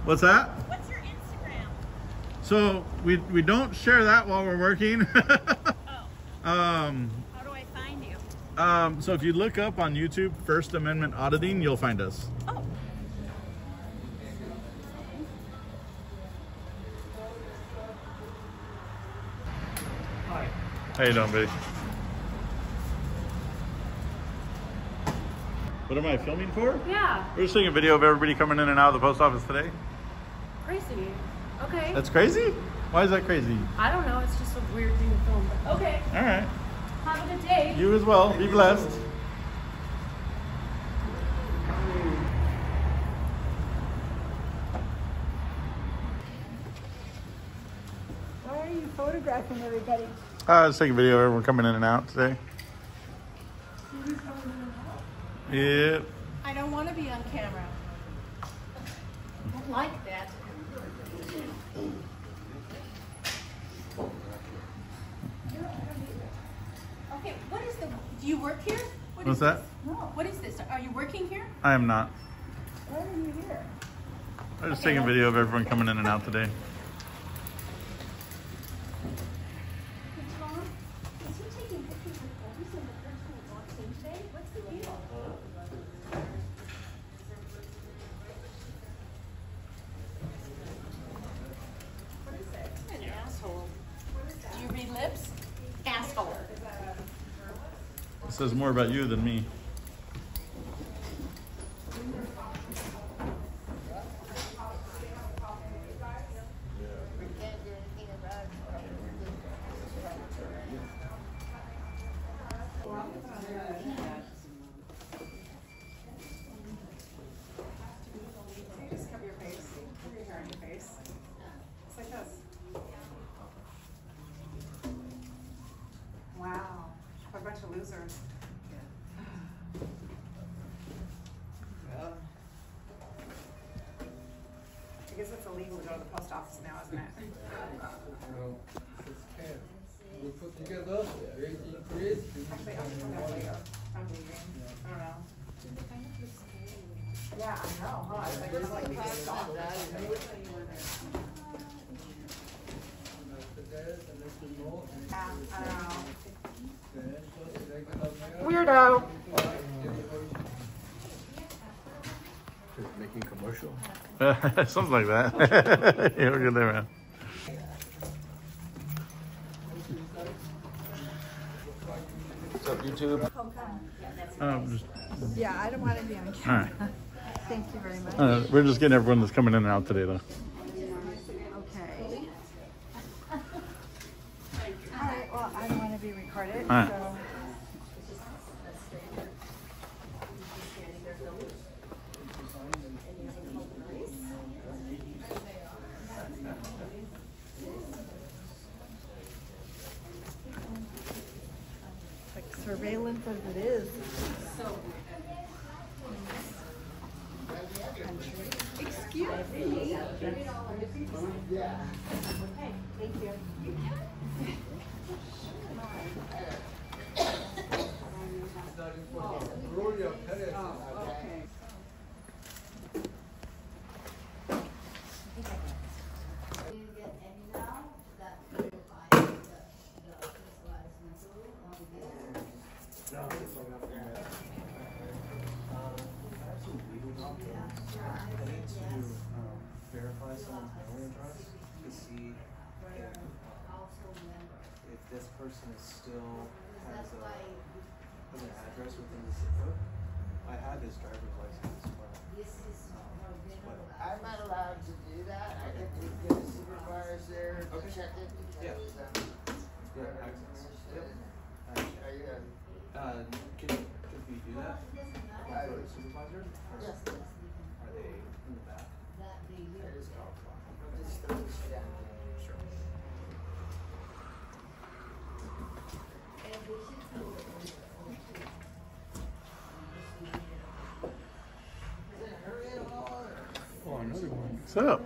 What's that? What's your Instagram? So we don't share that while we're working. How do I find you? So if you look up on YouTube First Amendment Auditing, you'll find us. Oh. Hi. How you doing, buddy? What am I filming for? Yeah. We're just taking a video of everybody coming in and out of the post office today. Crazy. Okay. That's crazy? Why is that crazy? I don't know. It's just a weird thing to film. But okay. All right. Have a good day. You as well. Be blessed. Why are you photographing everybody? Just taking a video of everyone coming in and out today. Yeah. I don't want to be on camera. I don't like that. Okay, what is the, do you work here? What's that? No. What is this? Are you working here? I am not. Why are you here? I'm just taking a video of everyone coming in and out today. Is he taking pictures of every single person who walks in today? What's the deal? What is it? An asshole. Do you read lips? Asshole. It says more about you than me. Just cover your face. Cover your hair on your face. It's like this. Wow. What a bunch of losers. I guess it's illegal to go to the post office now, isn't it? We put together, rate increase. Actually, I'm leaving. I don't know. Yeah, I know, huh? It's like, it's like we just stopped that. Yeah, I don't know. Weirdo. Making commercial. Something like that. Yeah, we're good there, man. What's up, YouTube? Yeah, I don't want to be on camera. All right. Thank you very much. We're just getting everyone that's coming in and out today, though. Okay. All right, well, I don't want to be recorded, All right. so. Like surveillance as it is. Excuse me. Thank you. Okay. Verify someone's mailing address. to see if this person is still has an address within the zip code. I have his driver's license as well. I'm not allowed to do that. I get to get a supervisor to check it because Could we do that? For a supervisor? Yes. Are they in the back? I just call them. Just throw this down. Sure. Oh, another one. What's up?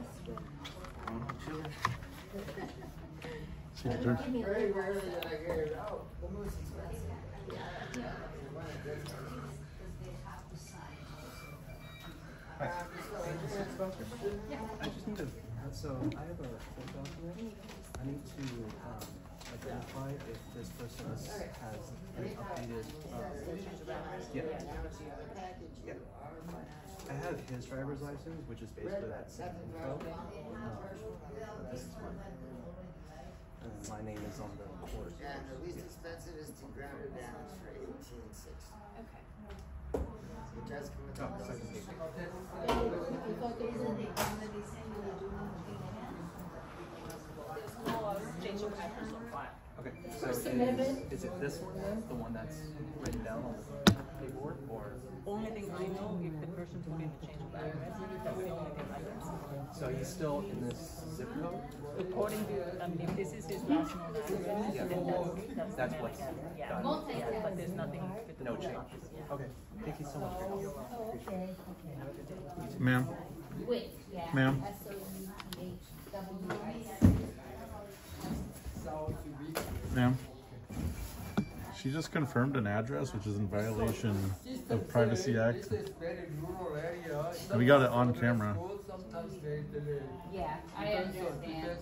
See the turn. Very rarely did I hear it out. The most expensive. I just need to. So I have a court document. I need to identify if this person has an updated. Yeah. I have his driver's license, which is basically that same info. This is mine. And my name is on the court. Yeah, and the least expensive is to ground it down for $18.60. Okay. It does come with a second page. Okay, so is it this one then, the one that's written down on the paperwork, or? Only thing I know, if the person put in a change of address, that's the only thing I know. So he's still in this zip code? According to, if this is his last known address, then that's what's done. done. Yeah, but there's nothing. No change. Okay, thank you so much for your help. Appreciate it. Have a good day. Ma'am. Ma'am. Ma'am. She just confirmed an address, which is in violation of Privacy Act. And we got it on camera. Yeah, I understand.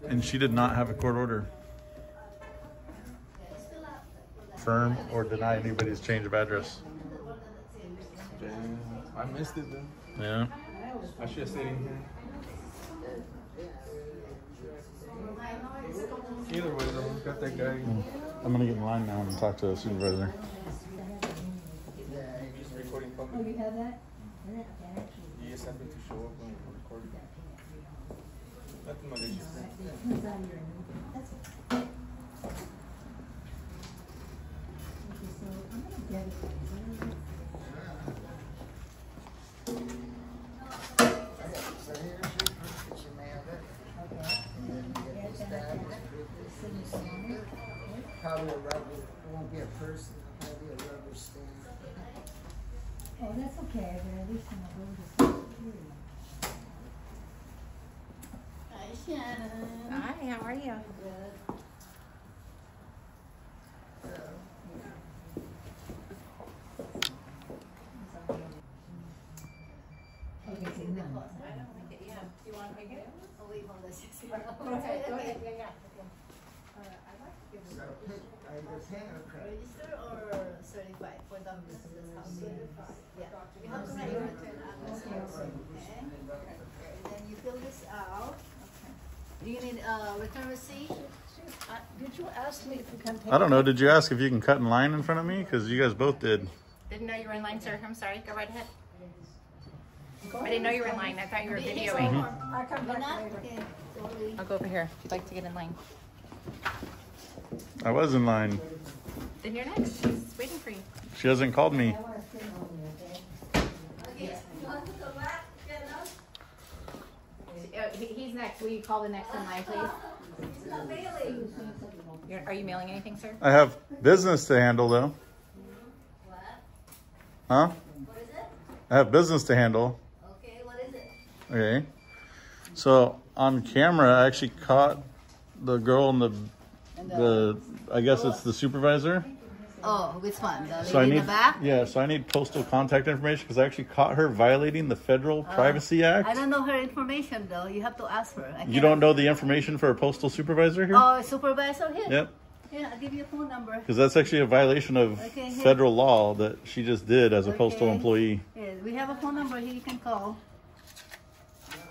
And she did not have a court order. Affirm or deny anybody's change of address. Damn, I missed it then. Yeah. I should have stayed in here. Either way though, got that guy. I'm gonna get in line now and talk to the supervisor. Just recording public. Oh, you have that? You just have to show up when we're recording. Nothing malicious. That's okay. So I'm gonna get it. So here's your proof that you mailed it. Okay. And then you get this back as proof that you received it. Probably a rubber, it won't be a person, it'll probably be a rubber stamp. Oh, that's okay, but at least I'm going to Social Security. Hi, Shannon. Hi, how are you? Good. Okay, so no. I don't think it, yeah. Do you want to take it? I'll leave on this. Okay, go ahead, yeah. I'd like to give So pick either pen or credit. register or certified for the business house. Yeah. You have to write your return address. Okay. And then you fill this out. Do you need a return receipt? Did you ask me if you can take I don't know. Did you ask if you can cut in line in front of me? Because you guys both did. Didn't know you were in line, sir. I'm sorry. Go right ahead. I didn't know you were in line. I thought you were videoing. I'll come back later. Okay. Sorry. I'll go over here if you'd like to get in line. I was in line. Then you're next. She's waiting for you. She hasn't called me. He's next. Will you call the next in line, please? Are you mailing anything, sir? I have business to handle, though. Huh? What is it? I have business to handle. Okay, what is it? Okay. So on camera, I actually caught the girl in the I guess it's the supervisor. Oh, which one? The lady So I in need, the back? yeah, so I need postal contact information because I actually caught her violating the Federal Privacy Act. I don't know her information though. You have to ask her. You don't know the information for a postal supervisor here? Oh, supervisor here? Yep. Yeah, I'll give you a phone number. Because that's actually a violation of Okay, here. federal law that she just did as a postal employee. Here, We have a phone number here you can call.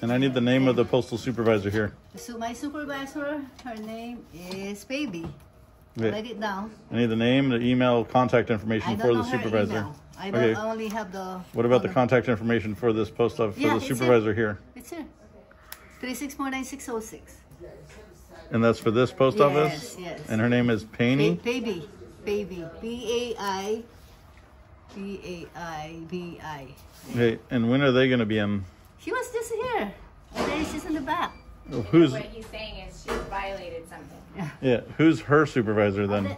And I need the name of the postal supervisor here. So my supervisor, her name is Baby. Okay. Write it down. I need the name, the email, contact information for the supervisor. I don't only have the... What about the contact information for this post office, for the supervisor here? It's here. 3649-606. And that's for this post office? Yes. And her name is Painey? Baby. B-A-I-B-I. Okay, and when are they going to be in? She was just here. And then she's in the back. Who's... What he's saying is she violated something. Yeah, who's her supervisor then?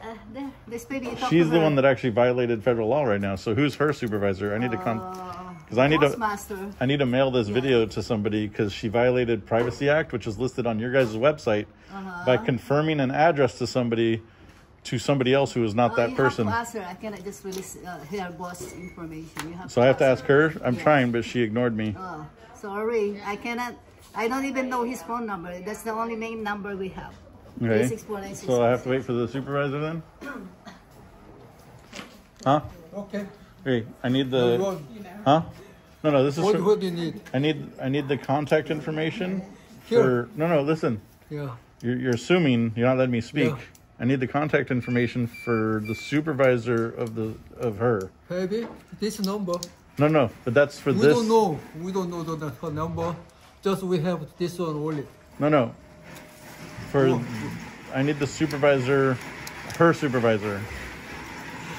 This baby. She's the one that actually violated federal law right now. So who's her supervisor? I need to because I need to mail this video to somebody because she violated Privacy Act, which is listed on your guys' website, by confirming an address to somebody else who is not that person. You have to ask her. I cannot just release her boss information. So I have to ask her. I'm trying, but she ignored me. Oh, sorry, I cannot. I don't even know his phone number. That's the only main number we have. Okay. So I have to wait for the supervisor then? Huh? Okay. Hey, I need the... Huh? No, this is... What do you need? I need the contact information Here. for... No, listen. Yeah. You're assuming, you're not letting me speak. Yeah. I need the contact information for the supervisor of her. Baby, this number. No, but that's for this... We don't know. We don't know the number. Just we have this one only. No. I need the supervisor, her supervisor.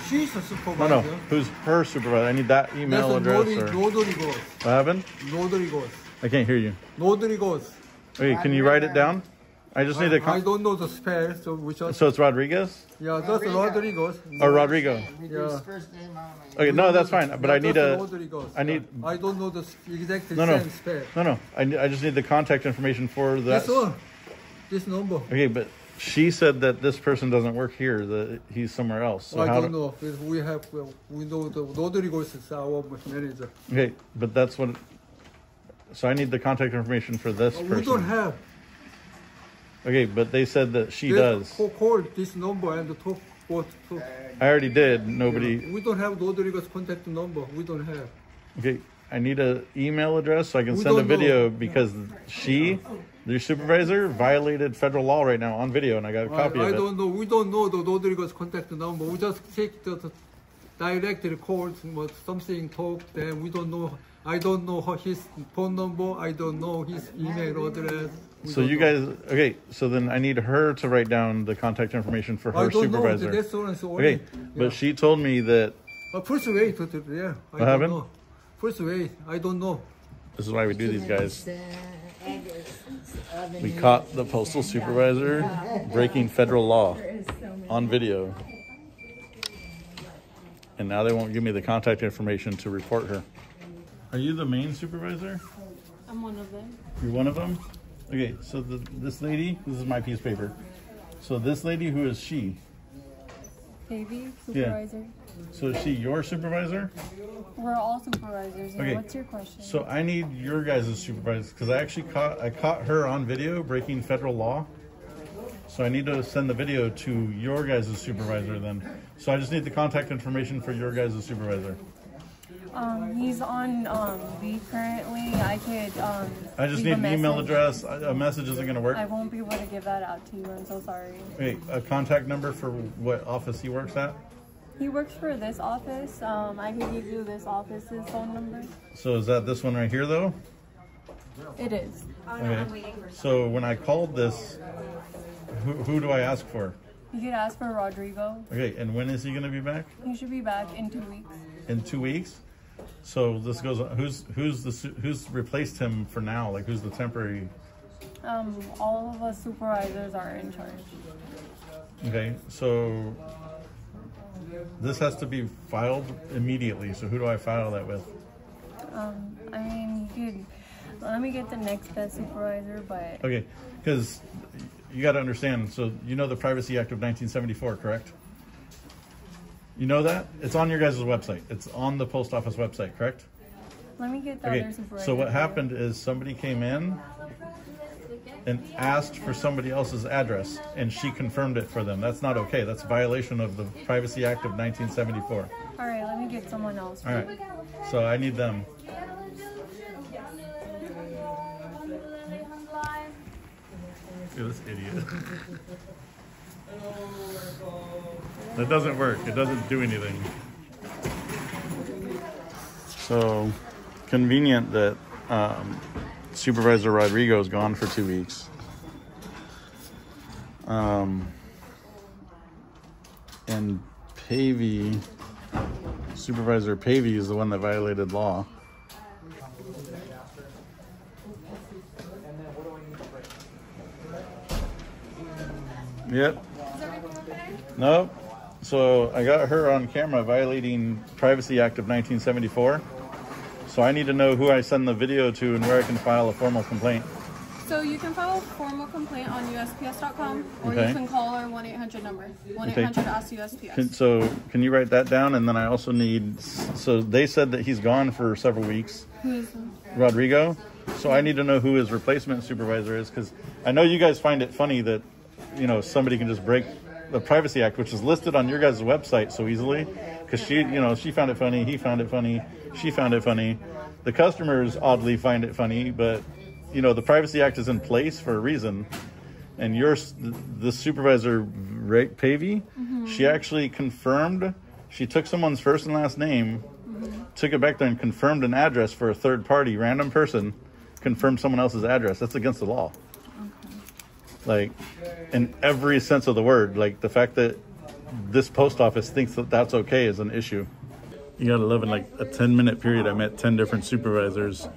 She's a supervisor. No. Who's her supervisor? I need that email address. Rodriguez. What happened? Rodriguez. I can't hear you. Rodriguez. Wait, can you write it down? I just need I don't know the spell, so we just... So it's Rodriguez? Yeah, that's Rodriguez. Oh, Rodrigo. Yeah. Okay, no, that's fine. But I need I don't know the exact same spell. No. I just need the contact information for that. This one. This number. Okay, but she said that this person doesn't work here, that he's somewhere else. So I don't know. We know the Rodriguez is our manager. Okay, but that's what... So I need the contact information for this person. We don't have. Okay, but they said that she does. Call this number and talk. I already did. Nobody... We don't have Rodriguez contact number. We don't have. Okay, I need an email address so I can send a video because your supervisor, violated federal law right now on video, and I got a copy of it. I don't know. We don't know the Rodriguez contact number. We just take the directory calls, something talk. Then we don't know. I don't know his phone number. I don't know his email address. So you guys, okay, so then I need her to write down the contact information for her supervisor. Okay, but she told me that... First wait, yeah. What happened? First wait, I don't know. This is why we do these guys. We caught the postal supervisor breaking federal law on video. And now they won't give me the contact information to report her. Are you the main supervisor? I'm one of them. You're one of them? Okay, so this lady, this is my piece of paper. So this lady, who is she? Baby, supervisor. Yeah. So is she your supervisor? We're all supervisors. Okay. What's your question? So I need your guys' supervisor because I actually caught her on video breaking federal law. So I need to send the video to your guys' supervisor then. So I just need the contact information for your guys' supervisor. He's on leave currently. I could I just need an email address. A message isn't going to work. I won't be able to give that out to you. I'm so sorry. Wait, a contact number for what office he works at? He works for this office. I can give you this office's phone number. So is that this one right here though? It is. Okay. So when I called this, who do I ask for? You could ask for Rodrigo. Okay, and when is he going to be back? He should be back in 2 weeks. In 2 weeks? So this goes on. Who's replaced him for now? Like who's the temporary? All of us supervisors are in charge. Okay, so this has to be filed immediately. So who do I file that with? I mean, you could. Let me get the next best supervisor, but. Okay, because you got to understand. So you know the Privacy Act of 1974, correct? You know that? It's on your guys' website. It's on the post office website, correct? Let me get the other supervisor. So what happened is somebody came in and asked for somebody else's address, and she confirmed it for them. That's not okay. That's a violation of the Privacy Act of 1974. All right, let me get someone else. All right. So I need them. Look at this idiot. That doesn't work. It doesn't do anything. So convenient that Supervisor Rodrigo is gone for 2 weeks. And Pavey, Supervisor Pavey is the one that violated law. Yep. Nope. So I got her on camera violating Privacy Act of 1974. So I need to know who I send the video to and where I can file a formal complaint. So you can file a formal complaint on USPS.com, or Okay. you can call our 1-800 number, 1-800-ASK-USPS. So can you write that down? And then I also need, so they said that he's gone for several weeks. Who is Rodrigo. So I need to know who his replacement supervisor is, because I know you guys find it funny that, you know, somebody can just break the Privacy Act, which is listed on your guys' website so easily, because she, you know, she found it funny, he found it funny, she found it funny. The customers oddly find it funny, but you know, the Privacy Act is in place for a reason. And the supervisor, Pavey, she actually confirmed, she took someone's first and last name, took it back there and confirmed an address for a third party, random person, confirmed someone else's address. That's against the law. Like, in every sense of the word. Like, the fact that this post office thinks that that's okay is an issue. You gotta love, in like a 10-minute period, I met 10 different supervisors.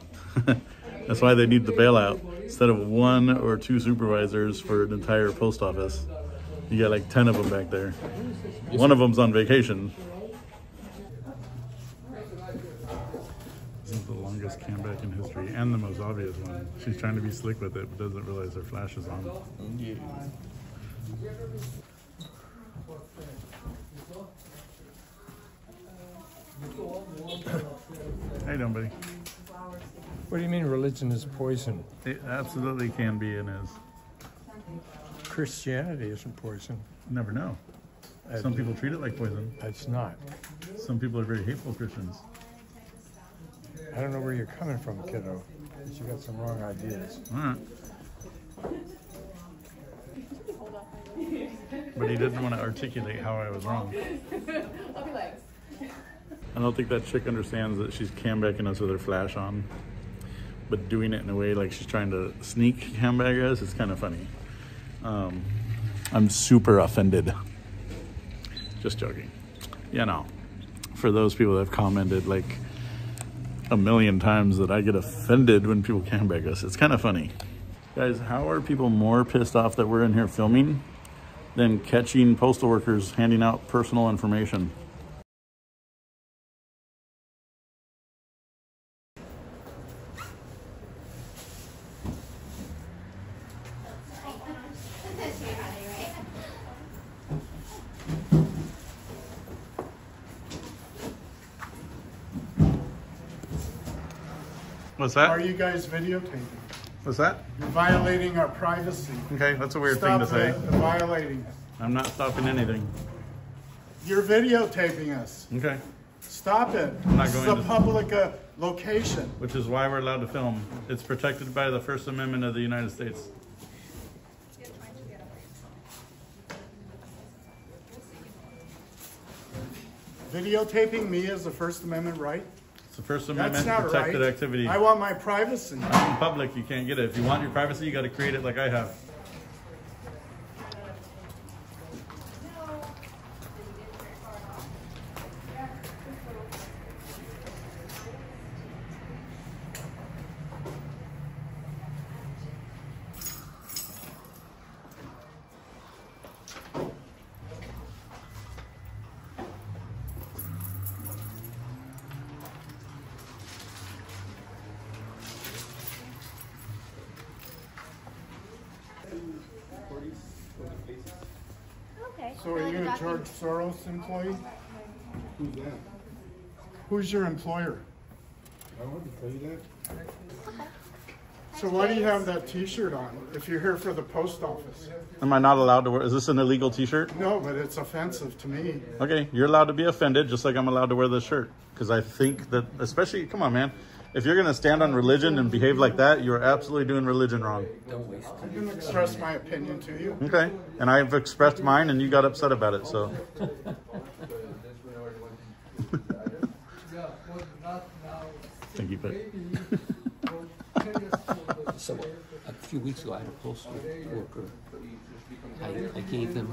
That's why they need the bailout. Instead of 1 or 2 supervisors for an entire post office, you got like 10 of them back there. One of them's on vacation. This is the longest comeback in history and the most obvious one. She's trying to be slick with it, but doesn't realize her flash is on. Yeah. How you doing, buddy? What do you mean religion is poison? It absolutely can be and is. Christianity isn't poison. Never know. Some people treat it like poison. It's not. Some people are very hateful Christians. I don't know where you're coming from, kiddo. But you got some wrong ideas. All right. But he didn't want to articulate how I was wrong. I'll be like. I don't think that chick understands that she's cambacking us with her flash on. But doing it in a way like she's trying to sneak cambag us, it's kind of funny. I'm super offended. Just joking. You know, for those people that have commented like a million times that I get offended when people cambag us, it's kind of funny. Guys, how are people more pissed off that we're in here filming than catching postal workers handing out personal information? What's that? Are you guys videotaping? What's that? You're violating our privacy. Okay, that's a weird Stop thing to say. the violating. I'm not stopping anything. You're videotaping us. Okay. Stop it. I'm not This going is to. a public location. Which is why we're allowed to film. It's protected by the First Amendment of the United States. Videotaping me is a First Amendment right? It's the First Amendment That's not protected right. activity. I want my privacy. I'm in public, you can't get it. If you want your privacy, you got to create it like I have. Okay. So are you a George Soros employee? Who's that? Who's your employer? I wouldn't tell you that. So why do you have that T-shirt on if you're here for the post office? Am I not allowed to wear? Is this an illegal T-shirt? No, but it's offensive to me. Okay, you're allowed to be offended, just like I'm allowed to wear this shirt. Because I think that, especially, come on, man. If you're going to stand on religion and behave like that, you're absolutely doing religion wrong. Don't waste time. I'm going to express my opinion to you. Okay, and I've expressed mine, and you got upset about it, so. Thank you, Pete. So a few weeks ago, I had a postal worker. I gave them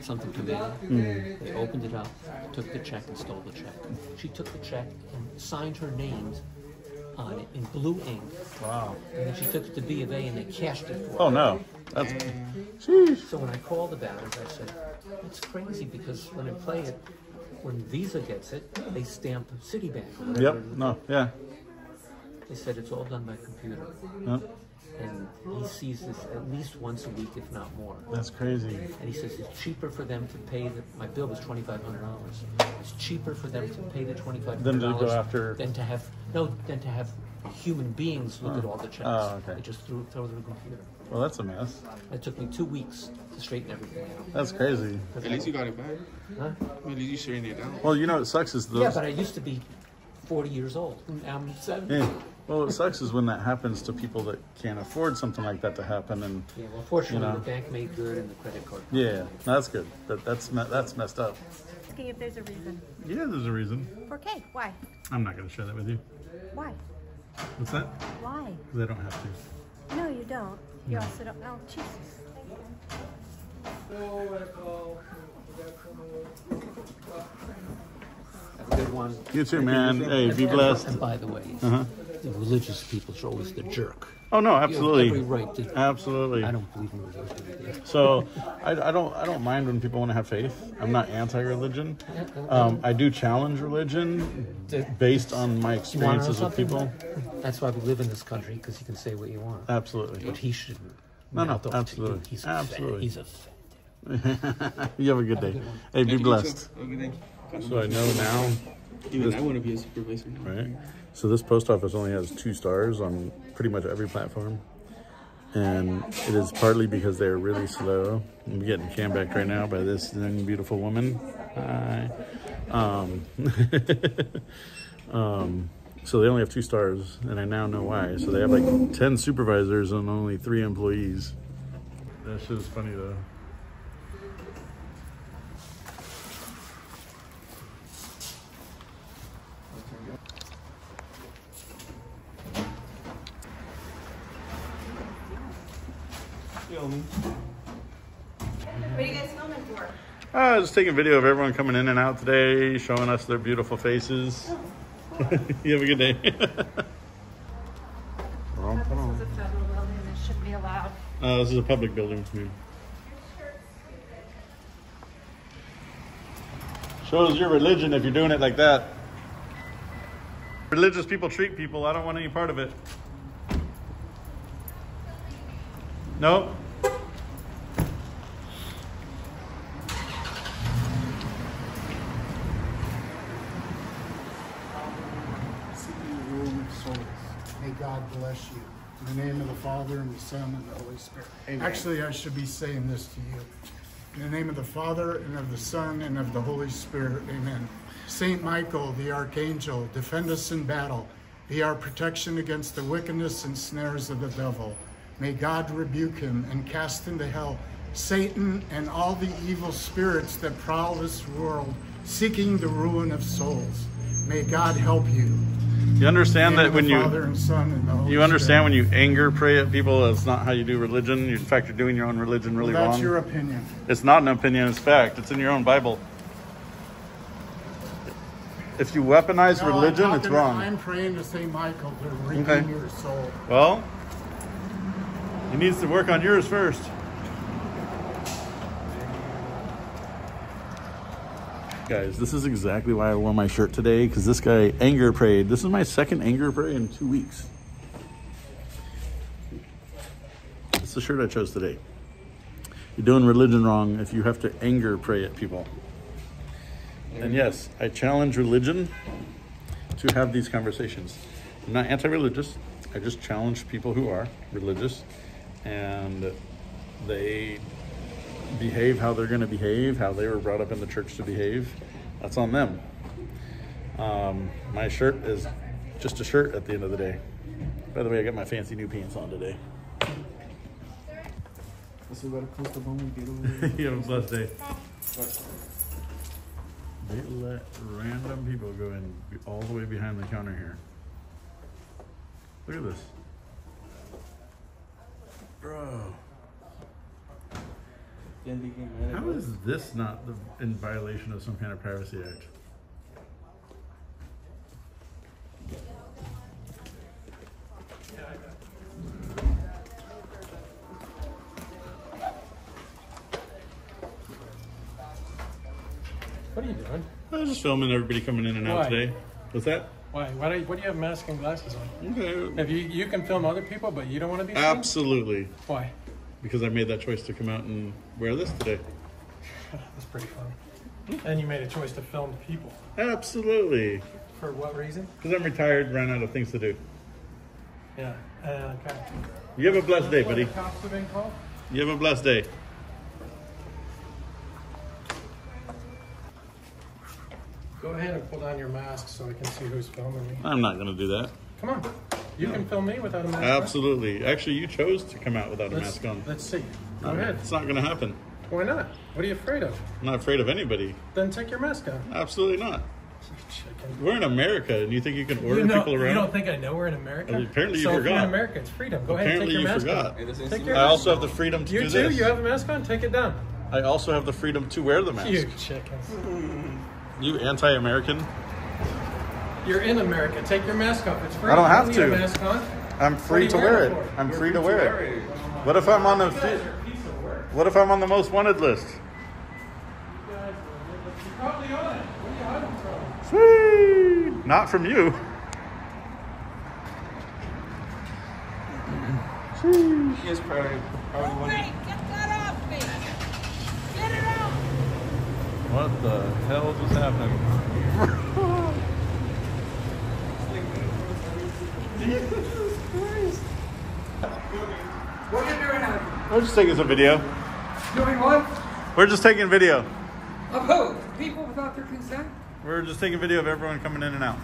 something to mail. They opened it up, took the check, and stole the check. She took the check and signed her names on it in blue ink. Wow. And then she took it to B of A and they cashed it for her. Oh, no. That's... So when I called about it, I said, it's crazy because when I play it, when Visa gets it, they stamp Citibank or whatever. Yep. No. Yeah. They said it's all done by computer. Yep. And he sees this at least once a week, if not more. That's crazy. And he says it's cheaper for them to pay my bill was $2,500. It's cheaper for them to pay the $2,500 Than to go after... than to have human beings look at all the checks. Oh, okay. They just throw them in the computer. Well, that's a mess. It took me 2 weeks to straighten everything out. That's crazy. At least you got it back. Huh? At least you straightened it out. Well, you know what sucks is those... Yeah, but I used to be 40 years old. Now I'm 70. Yeah. Well, what sucks is when that happens to people that can't afford something like that to happen, and yeah. Well, fortunately, the bank made good and the credit card. Yeah, that's good. That's messed up. Asking if there's a reason. Yeah, there's a reason. Okay, why? I'm not going to share that with you. Why? What's that? Why? Because I don't have to. No, you don't. You also don't. Oh, Jesus. Have a good one. You too, man. Hey, be blessed. And by the way, the religious people are always the jerk. Oh no, absolutely. You have every right to, absolutely. I don't believe in religion. So, I don't mind when people want to have faith. I'm not anti-religion. I do challenge religion based on my experiences with people. That's why we live in this country, because you can say what you want. Absolutely. But he shouldn't. No, absolutely. He's absolutely. He's offended. You have a good day. Hey, be blessed. So I know now. Even I want to be a supervisor now. Right. So this post office only has 2 stars on pretty much every platform. And it is partly because they're really slow. I'm getting cam-backed right now by this young, beautiful woman. Hi. So they only have 2 stars, and I now know why. So they have like 10 supervisors and only 3 employees. That shit is funny though. What are you guys filming for? Just taking video of everyone coming in and out today, showing us their beautiful faces. You have a good day. This is a federal building. This shouldn't be allowed. This is a public building for me. Shows your religion if you're doing it like that. Religious people treat people. I don't want any part of it. No. May God bless you. In the name of the Father, and the Son, and the Holy Spirit. Amen. Actually, I should be saying this to you. In the name of the Father, and of the Son, and of the Holy Spirit. Amen. Saint Michael, the Archangel, defend us in battle. Be our protection against the wickedness and snares of the devil. May God rebuke him and cast into hell Satan and all the evil spirits that prowl this world, seeking the ruin of souls. May God help you. You understand that when you understand when you anger pray at people, that's not how you do religion. In fact, you're doing your own religion really wrong. That's your opinion. It's not an opinion, it's fact. It's in your own Bible. If you weaponize religion, it's wrong. I'm praying to Saint Michael to redeem your soul. Well, he needs to work on yours first. Guys, this is exactly why I wore my shirt today, because this guy anger prayed. This is my second anger pray in 2 weeks. It's the shirt I chose today. You're doing religion wrong if you have to anger pray at people. And yes, I challenge religion to have these conversations. I'm not anti-religious. I just challenge people who are religious and they behave how they're going to behave, how they were brought up in the church to behave. That's on them. My shirt is just a shirt at the end of the day. By the way, I got my fancy new pants on today. You have a blessed day. They let random people go in all the way behind the counter here. Look at this. Bro. How is this not in violation of some kind of Privacy Act? What are you doing? I was just filming everybody coming in and out today. What's that? Why? What do you have masks and glasses on? Okay. If you can film other people, but you don't want to be seen? Absolutely. Why? Because I made that choice to come out and wear this today. That's pretty fun. And you made a choice to film people. Absolutely. For what reason? Because I'm retired, ran out of things to do. Yeah. Okay. You have a blessed day, buddy. Cops have been called? You have a blessed day. Go ahead and pull down your mask so I can see who's filming me. I'm not going to do that. Come on. You can film me without a mask. Absolutely. Actually, you chose to come out without a mask on. Let's see. Go ahead. It's not going to happen. Why not? What are you afraid of? I'm not afraid of anybody. Then take your mask off. Absolutely not. We're in America, and you think you can order people around? You don't think I know we're in America? Apparently you so forgot. If we're in America, it's freedom. Go ahead and take your mask off. Take your I mask also off. have the freedom to you do too? this. You have a mask on? Take it down. I also have the freedom to wear the mask. You chickens. You anti-American? You're in America. Take your mask off. It's free. I don't have you to. Need a mask on. I'm free to wear it. I'm free to wear it. What if I'm on the What if I'm on the most wanted list? You're probably on it. What are you hiding from? Sweet. Not from you. He is probably one. Wait, get that off me! Get it out! What the hell just happened? Jesus Christ. What are you doing out here? We're just taking some video. Doing what? We're just taking video. Of who? People without their consent? We're just taking video of everyone coming in and out.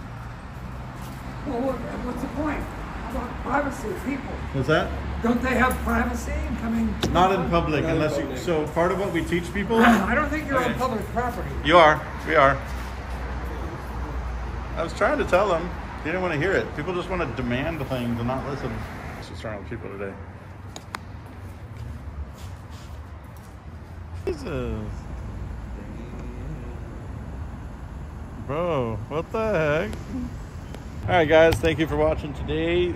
Well, what's the point? How about privacy of people? What's that? Don't they have privacy in coming? Not in public, unless you. So part of what we teach people. I don't think you're on public property. You are. We are. I was trying to tell them. They didn't want to hear it. People just want to demand things and not listen. That's what's wrong with people today. Jesus. Bro, what the heck? Alright guys, thank you for watching today.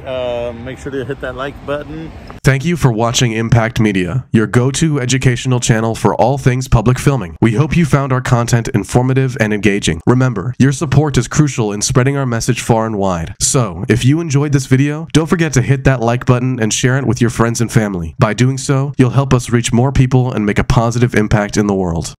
Make sure to hit that like button. Thank you for watching Impact Media, your go-to educational channel for all things public filming. We hope you found our content informative and engaging. Remember, your support is crucial in spreading our message far and wide. So, if you enjoyed this video, don't forget to hit that like button and share it with your friends and family. By doing so, you'll help us reach more people and make a positive impact in the world.